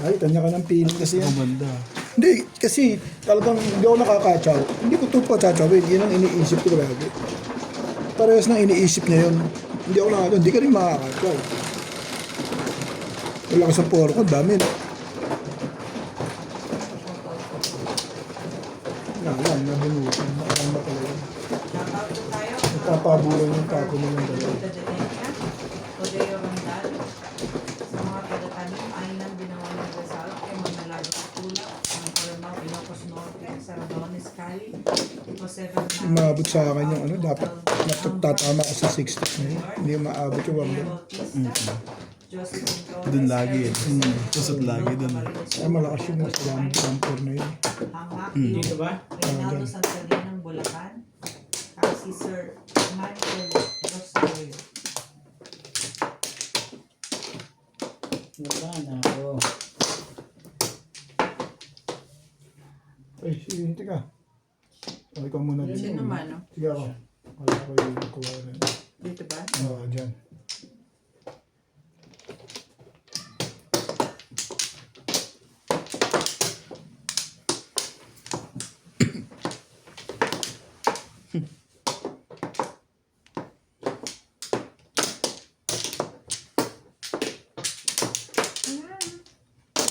Ay, kanya ka ng feeling kasi yan. Banda. Hindi, kasi talagang hindi ako nakakatsaw. Hindi ko ito pa tsatsawin. Yan ang iniisip ko lagi. Parehas nang iniisip niya yun. Hindi ako nakakatsaw. Hindi ka rin makakatsaw. Malakas ang poro ko. Dami na. Yan, nabinutin. Nakakang ba pala yun? Shoutout po tayo. Nagpapabulan yung tapo na yung dalawa. Tita Janeka, Rodeo Rondal, sa mga taga-tanim, Ainan, Binawan ng Rizal, kay Manalago sa Tulak, ang Alamao, Ilocos Norte, Saradones, Cali, Jose Fernandez, Umabot sa akin yung ano, dapat tatama ka sa 60 na yun. Hindi maabot yung Maria 1 Bautista, Josephine Torres, Dun lagi eh. Elvis Tusot lagi dun. Ay, malakas yung mas jumper na yun. Hanghak, Dito ba? Reynaldo Santalin ng Bulacan, at si Sir Michael Rosario. Wala na ako. Ay, teka. Ay, ikaw muna dito. Sino man, no? Sige ako. Wala ko yung kuha na. Dito ba? Oo, dyan.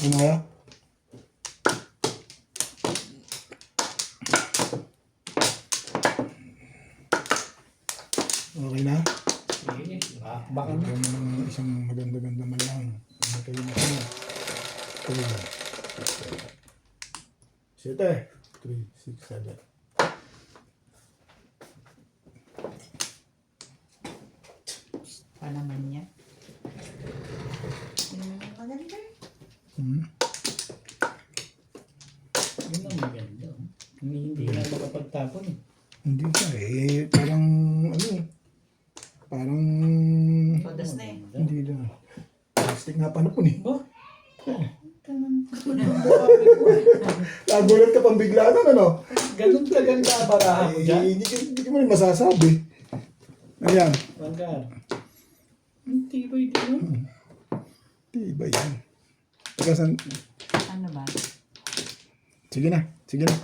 Ano kaya? Okay na? Sige, baka na. Baka mo ng isang maganda-ganda man lang. Ano kayo na kanya? 3, 6, 7. Pa naman niya. Sino naman maganda? Yun ang maganda. Hindi na makapagtapon eh. Hindi ka eh. Parang ano eh. Parang Todas na eh. hindi na. Plastic nga panapon eh. Ba? Nagulat ka pang bigla na ano? Ganun kaganda barahan mo dyan? Hindi ko man masasabi. Ayan. Banggar. Ang tibay din yun. Diba yan? Tekasan. Ano ba? Sige na. Sige na.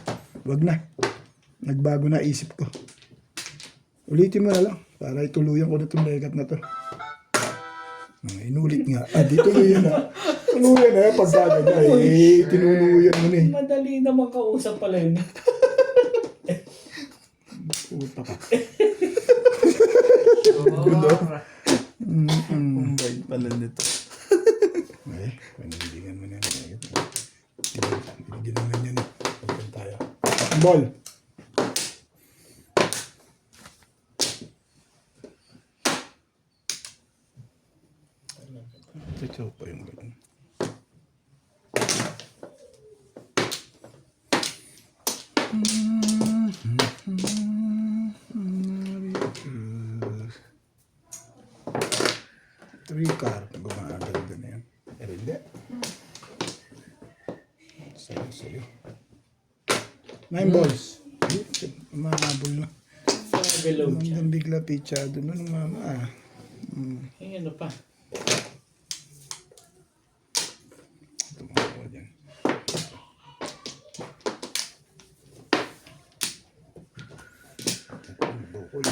Wag na. Nagbago na isip ko. Ulitin mo na lang. Para ituluyan ko na itong legat na to. Inulit nga. Di tuluyan na. Tuluyan na. Pagkaga na. Tinuluyan mo na eh. Madali naman kausap pala yun. Puta ka. Ang bait pala nito. Ay, panindigan mo na yan. Binigyan naman yan. Pagkan tayo. Ball. Ito pa yung ganun. Three car. Gumaganda na yan. Pero hindi. Sa'yo. 9 balls. Mahabol na. Below siya. Hanggang bigla pichado na ng mama. Eh, ano pa? Tumawa dyan. Bukol.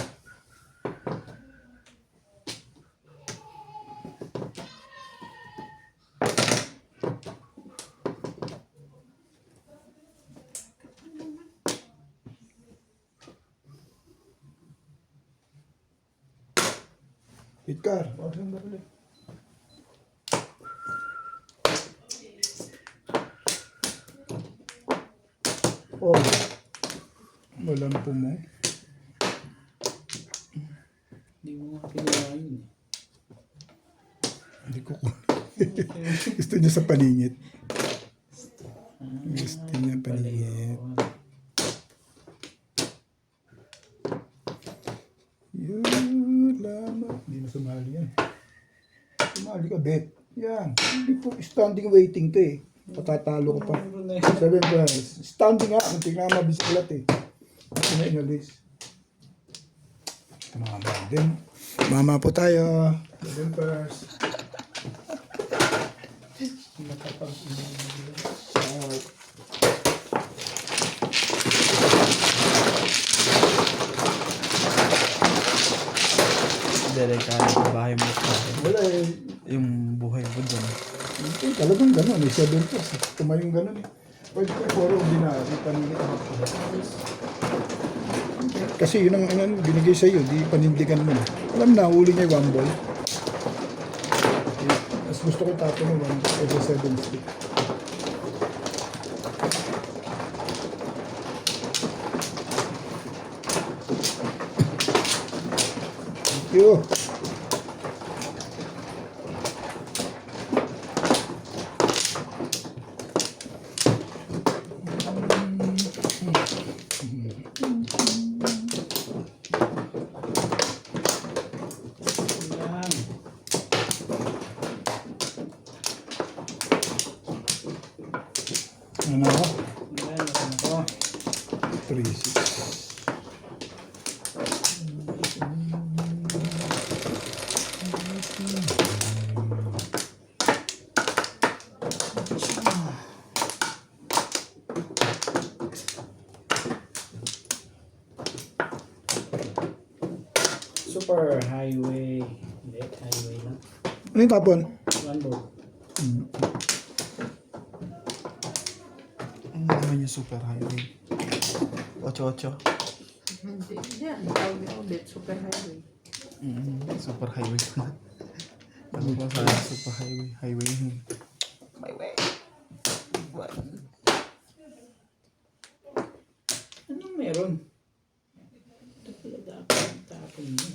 Itkar. Wag lang ulit. Oh. Walang po mo. Hindi mo nga kinuha yun eh. Hindi ko Gusto niya sa paningit. Gusto niya paningit. Yun, lama. Hindi na sumali yan. Sumali ka, bet. Yan. Hindi po standing waiting to eh. Patatalo ko pa. 7 pairs. Standing nga. Ang tingnan nga bisiklat eh. Ito na inalis. Mama din. Mama po tayo. 7 pairs. Kaya sa bahay mo sa Wala eh. yung buhay mo doon. Eh, talagang gano'n. May 7 plus. Tumayong gano'n eh. Pwede ko puro ordinary. Panindig ako. Kasi yun ang binigay sa'yo. Di panindigan mo na. Alam na, huli niya yung 1 ball. Mas gusto ko tapo ng 1 ball over 7 stick. Thank you. Yan. Ano na ako? Yan, ako. 3-6. Super highway. Hindi, highway lang. Ano yung tapon? One ball. Ano naman yung super highway? 8-8. Hindi. Yan. Tawag niya ulit. Super highway. Super highway ko na. Ano ba sa super highway? Highway. Highway. Anong meron? Ito pala dapat ang tapon mo.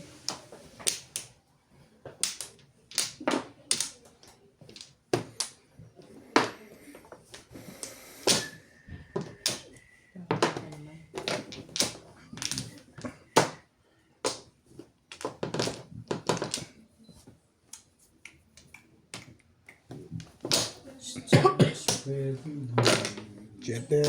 Jete.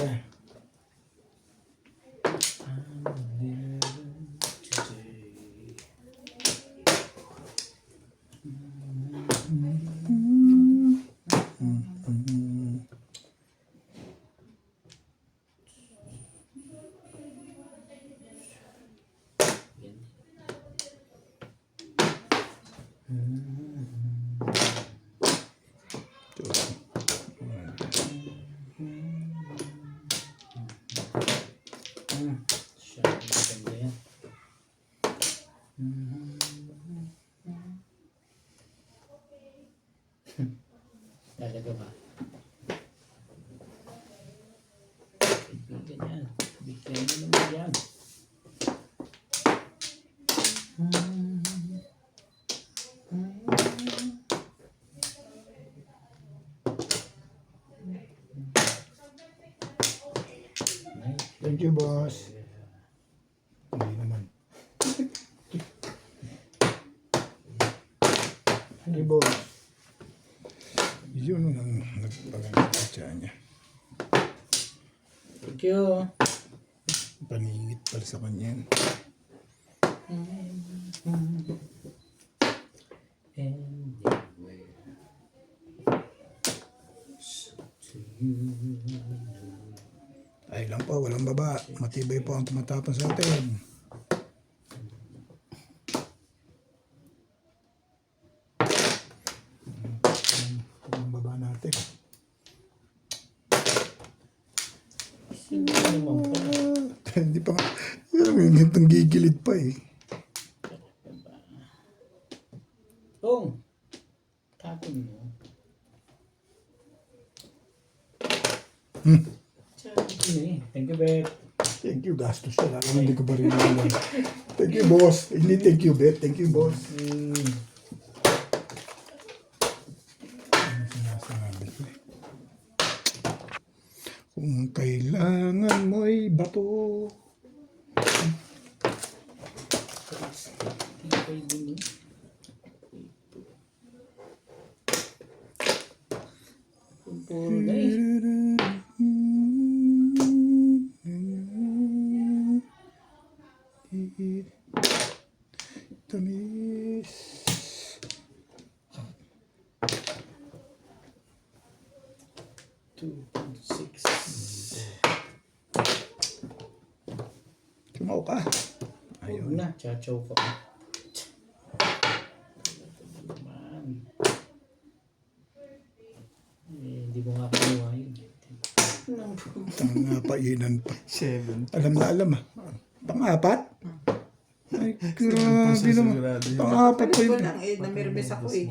Siya, maganda yan. Talaga ba? Bigyan yan. Bigyan mo naman yan. Thank you, boss. Hindi naman. Thank you, boss. Yun ang nagpagkakasya niya. Thank you. Paningit pala sa kanya yan. Ay lang po, walang baba. Matibay po ang tumatapon sa atin. Walang baba natin. Sino naman pala? Hindi pa nga. Yung hintang gigilid pa eh. Tong! Tapon mo. Thank you, Beth. Thank you, gastos siya. Alam, hindi ko ba rin naman. Thank you, boss. Hindi, thank you, Bet. Thank you, boss. Ano sinasabi ko eh? Kung kailangan mo'y bato. Tipay din eh. Puro na eh. Tamis. Tumaw ka. Ayun na, chachaw ka. Tanga, painan pa. 7. Alam na alam ah. Pang-apat? Ay, grabe naman. Pang-apat pa Palit ko yun. lang eh, namirmis ako eh.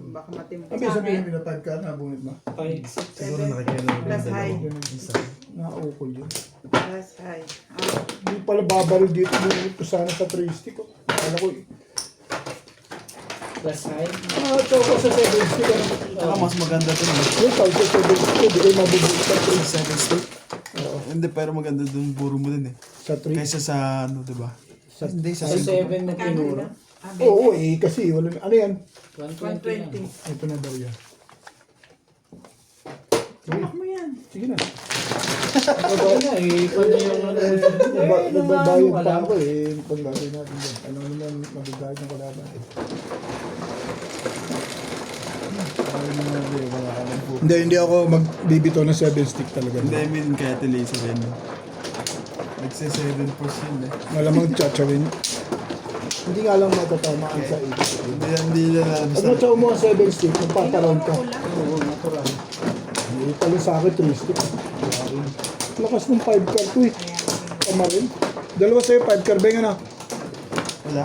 Baka matimbang. Abi, sabihin mo na 5 ka, nabunit mo. 5, 6, Siguro nakikita Plus high. Naukol yun. Plus high. Ah, Hindi pala babaril dito. Bunit ko sana sa 3 stick. Oh. Akala ko plus high. ito ko sa 7 stick. Saka mas maganda to. Yung tawag sa 7 stick, hindi kayo mabubulit sa 7 stick. Hindi, pero maganda dun. Puro mo dun eh. 3. Kaysa sa ano, diba? Hindi, sa Sa 7 na magkano pinuro. lang? Oo, kasi wala. Ano yan? 120 lang. 120. Ito na daw yan. Tulak mo yan. Sige na. Ano na eh, paano yung Nagbabayad pa ako eh. Pag gagawin natin yan. Ano naman magagayad ng kalaban eh. Hindi ako magbibito ng 7 stick talaga. Hindi, I mean, kaya tilaser rin. Nagsa 7% eh. Malamang tsatsarin. Hindi nga lang matatamaan sa 8. Hindi na alam Pag sa... natsaw mo ang 7 stick, magpaparound ka. Oo, natural. Hindi pala sa akin 3 stick. Lakas ng 5 car to eh. Tama rin. Dalawa sa'yo 5 car. Benga na. Wala.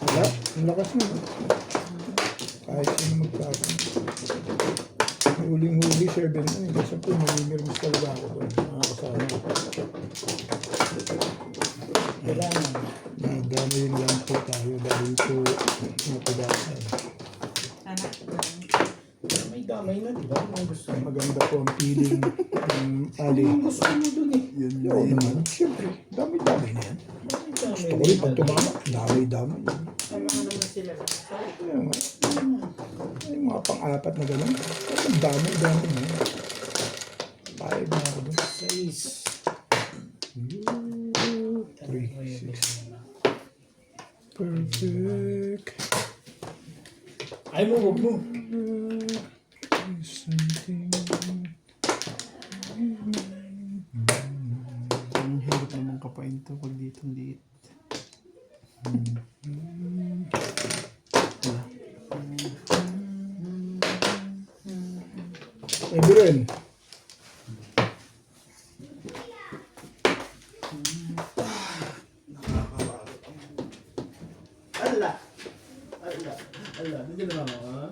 Wala. Ang lakas mo. Kahit sino magpapang. Huling-huli 7 na eh. Kasi po manimirmis talaga ako doon. Nakakasama. Kailangan. Nadamayin lang po tayo dahil po napadasan. Anak. May damay na, di ba? Ang gusto mo. Maganda po ang feeling ng ali. Ang gusto mo dun eh. Yun Oo yun. naman, siyempre. Dami-dami na yan. Ang damay. Gusto ko rin pag tumama. Dami-dami. Sama nga naman sila. Kaya nga. Yung mga pang-apat na gano'n. Ang dami-dami na yan. Payag na ako doon. 6. 3, 6. Perfect. Ay mo, huwag mo. Something. Ang hirap naman kapain to pag dito liit. Eh, Biren. Ala! Ala! Ala! Hindi na ako, ha?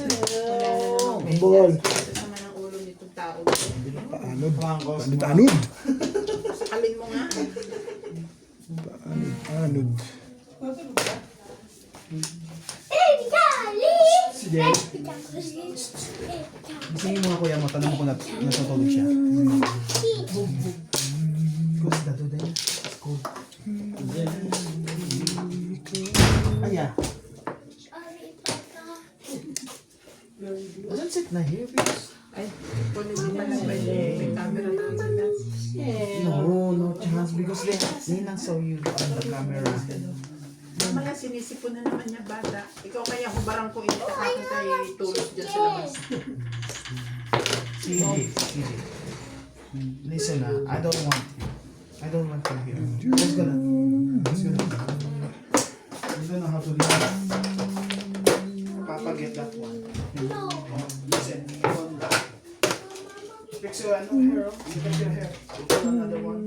Ang bukal. Sama ng ulo nitong tao. Paanod. Paanod. Sakalin mo nga. Paanod. Sige. Gisingin mo nga kuya mo, tanong ko na natutulog siya. Cool na to din. Cool. Aya. Doesn't sit na here because... Ay, kung hindi pa lang may camera na sila. No chance because they not saw you on the camera. Mamaya sinisipon na naman niya bata. Ikaw kaya hubarang ko ito sa akin kay tulog dyan sa labas. CJ. Listen I don't want to hear. Let's go na. You don't know how to listen. Papa get that one. Listen. Fix your hair. You fix your hair. Fix another one.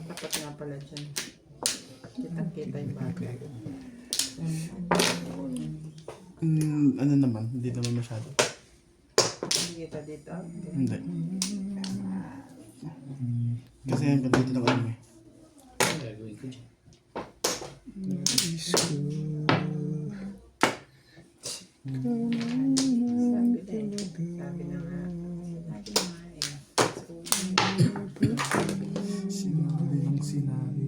Dapat nga pala dyan. Kitang-kita yung bata. Ano naman, hindi naman masyado. Hindi kita dito. Hindi. Kasi yung dito ng ano eh. Ang gagawin ko dyan. Sabi na nga. Sinabi.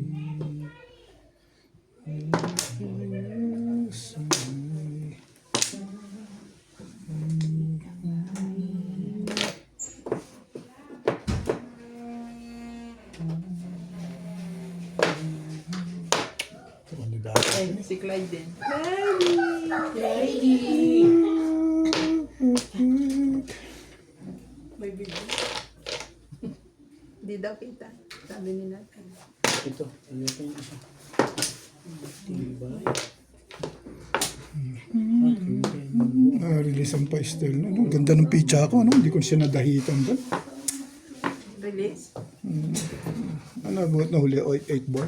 Ay, si Clyde din. Daddy! Hindi daw kita. Sabi ni natin. Ito, ito yung isa. Tibay. Release ang pastel. Ano, ganda ng pizza ko. Ano? Hindi ko siya nadahitan doon. Release? Ano, buhat na huli? 8 ball.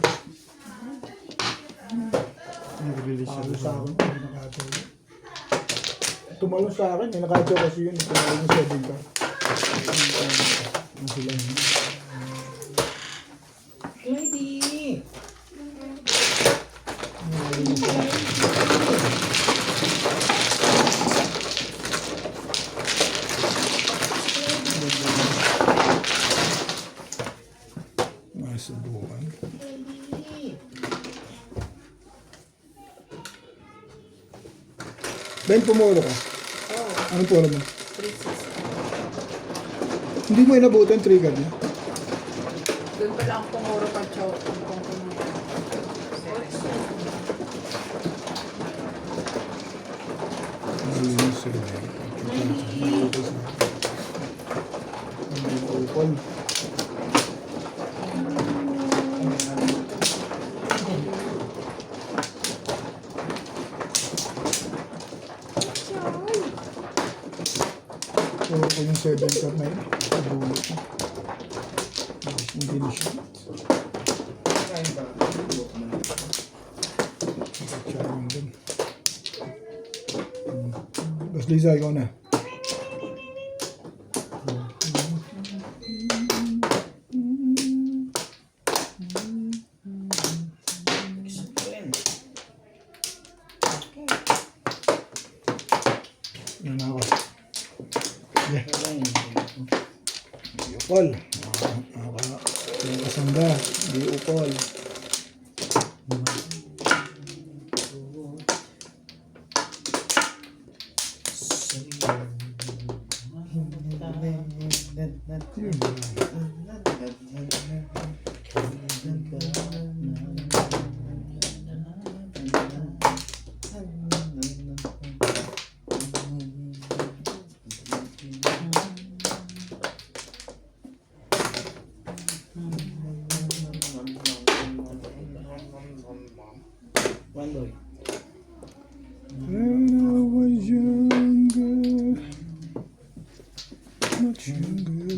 Nag-release siya. Sa akin, hindi nakatawa. Tumalong sa akin, eh, nakatawa kasi yun. Tumalong sa 7 ka. Ano sila yun? Lady! Masubukan. Ben, pumulo ka. Anong pulo mo? 360. Hindi mo inabutan trigger niya. Doon pala ang pumuro pa chow. Ang pumuro. Open. So, kung yung 7 cup na yun, sabulot na. Hindi na siya. Charming din. Boss Lisa, ikaw na. Yan na ako. Yeah. Di upol. Nakasangga. Di upol. One boy. When I was younger, much younger.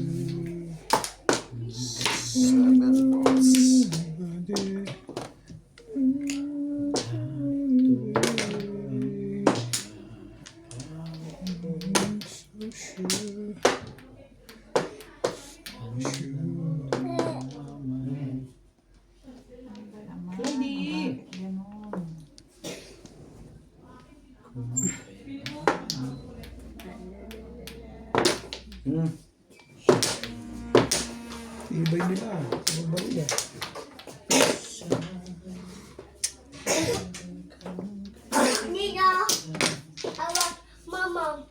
Lady! Ibay nila. Ibay nila. Nina. Awa, mama.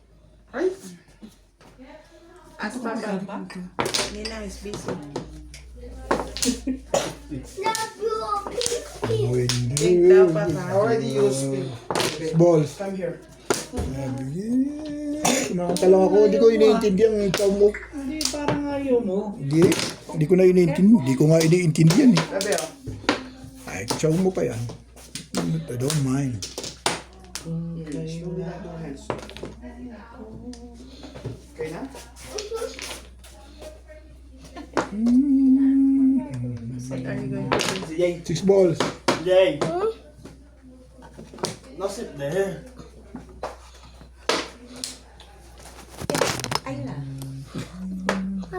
As Papa. Nina is busy. Love you, Pinky. Big dapat ha. Already used it. Balls. Come here. Nakatalang ako. Hindi ko iniintindihan ang ikaw mo. Hindi, parang ayaw mo. Hindi ko na iniintindihan. Hindi ko nga iniintindihan eh. Sabi oh. Ay, chow mo pa yan. I don't mind. Okay na? What are you going to do? Jay. 6 balls. Jay. No, sit there. Ay na.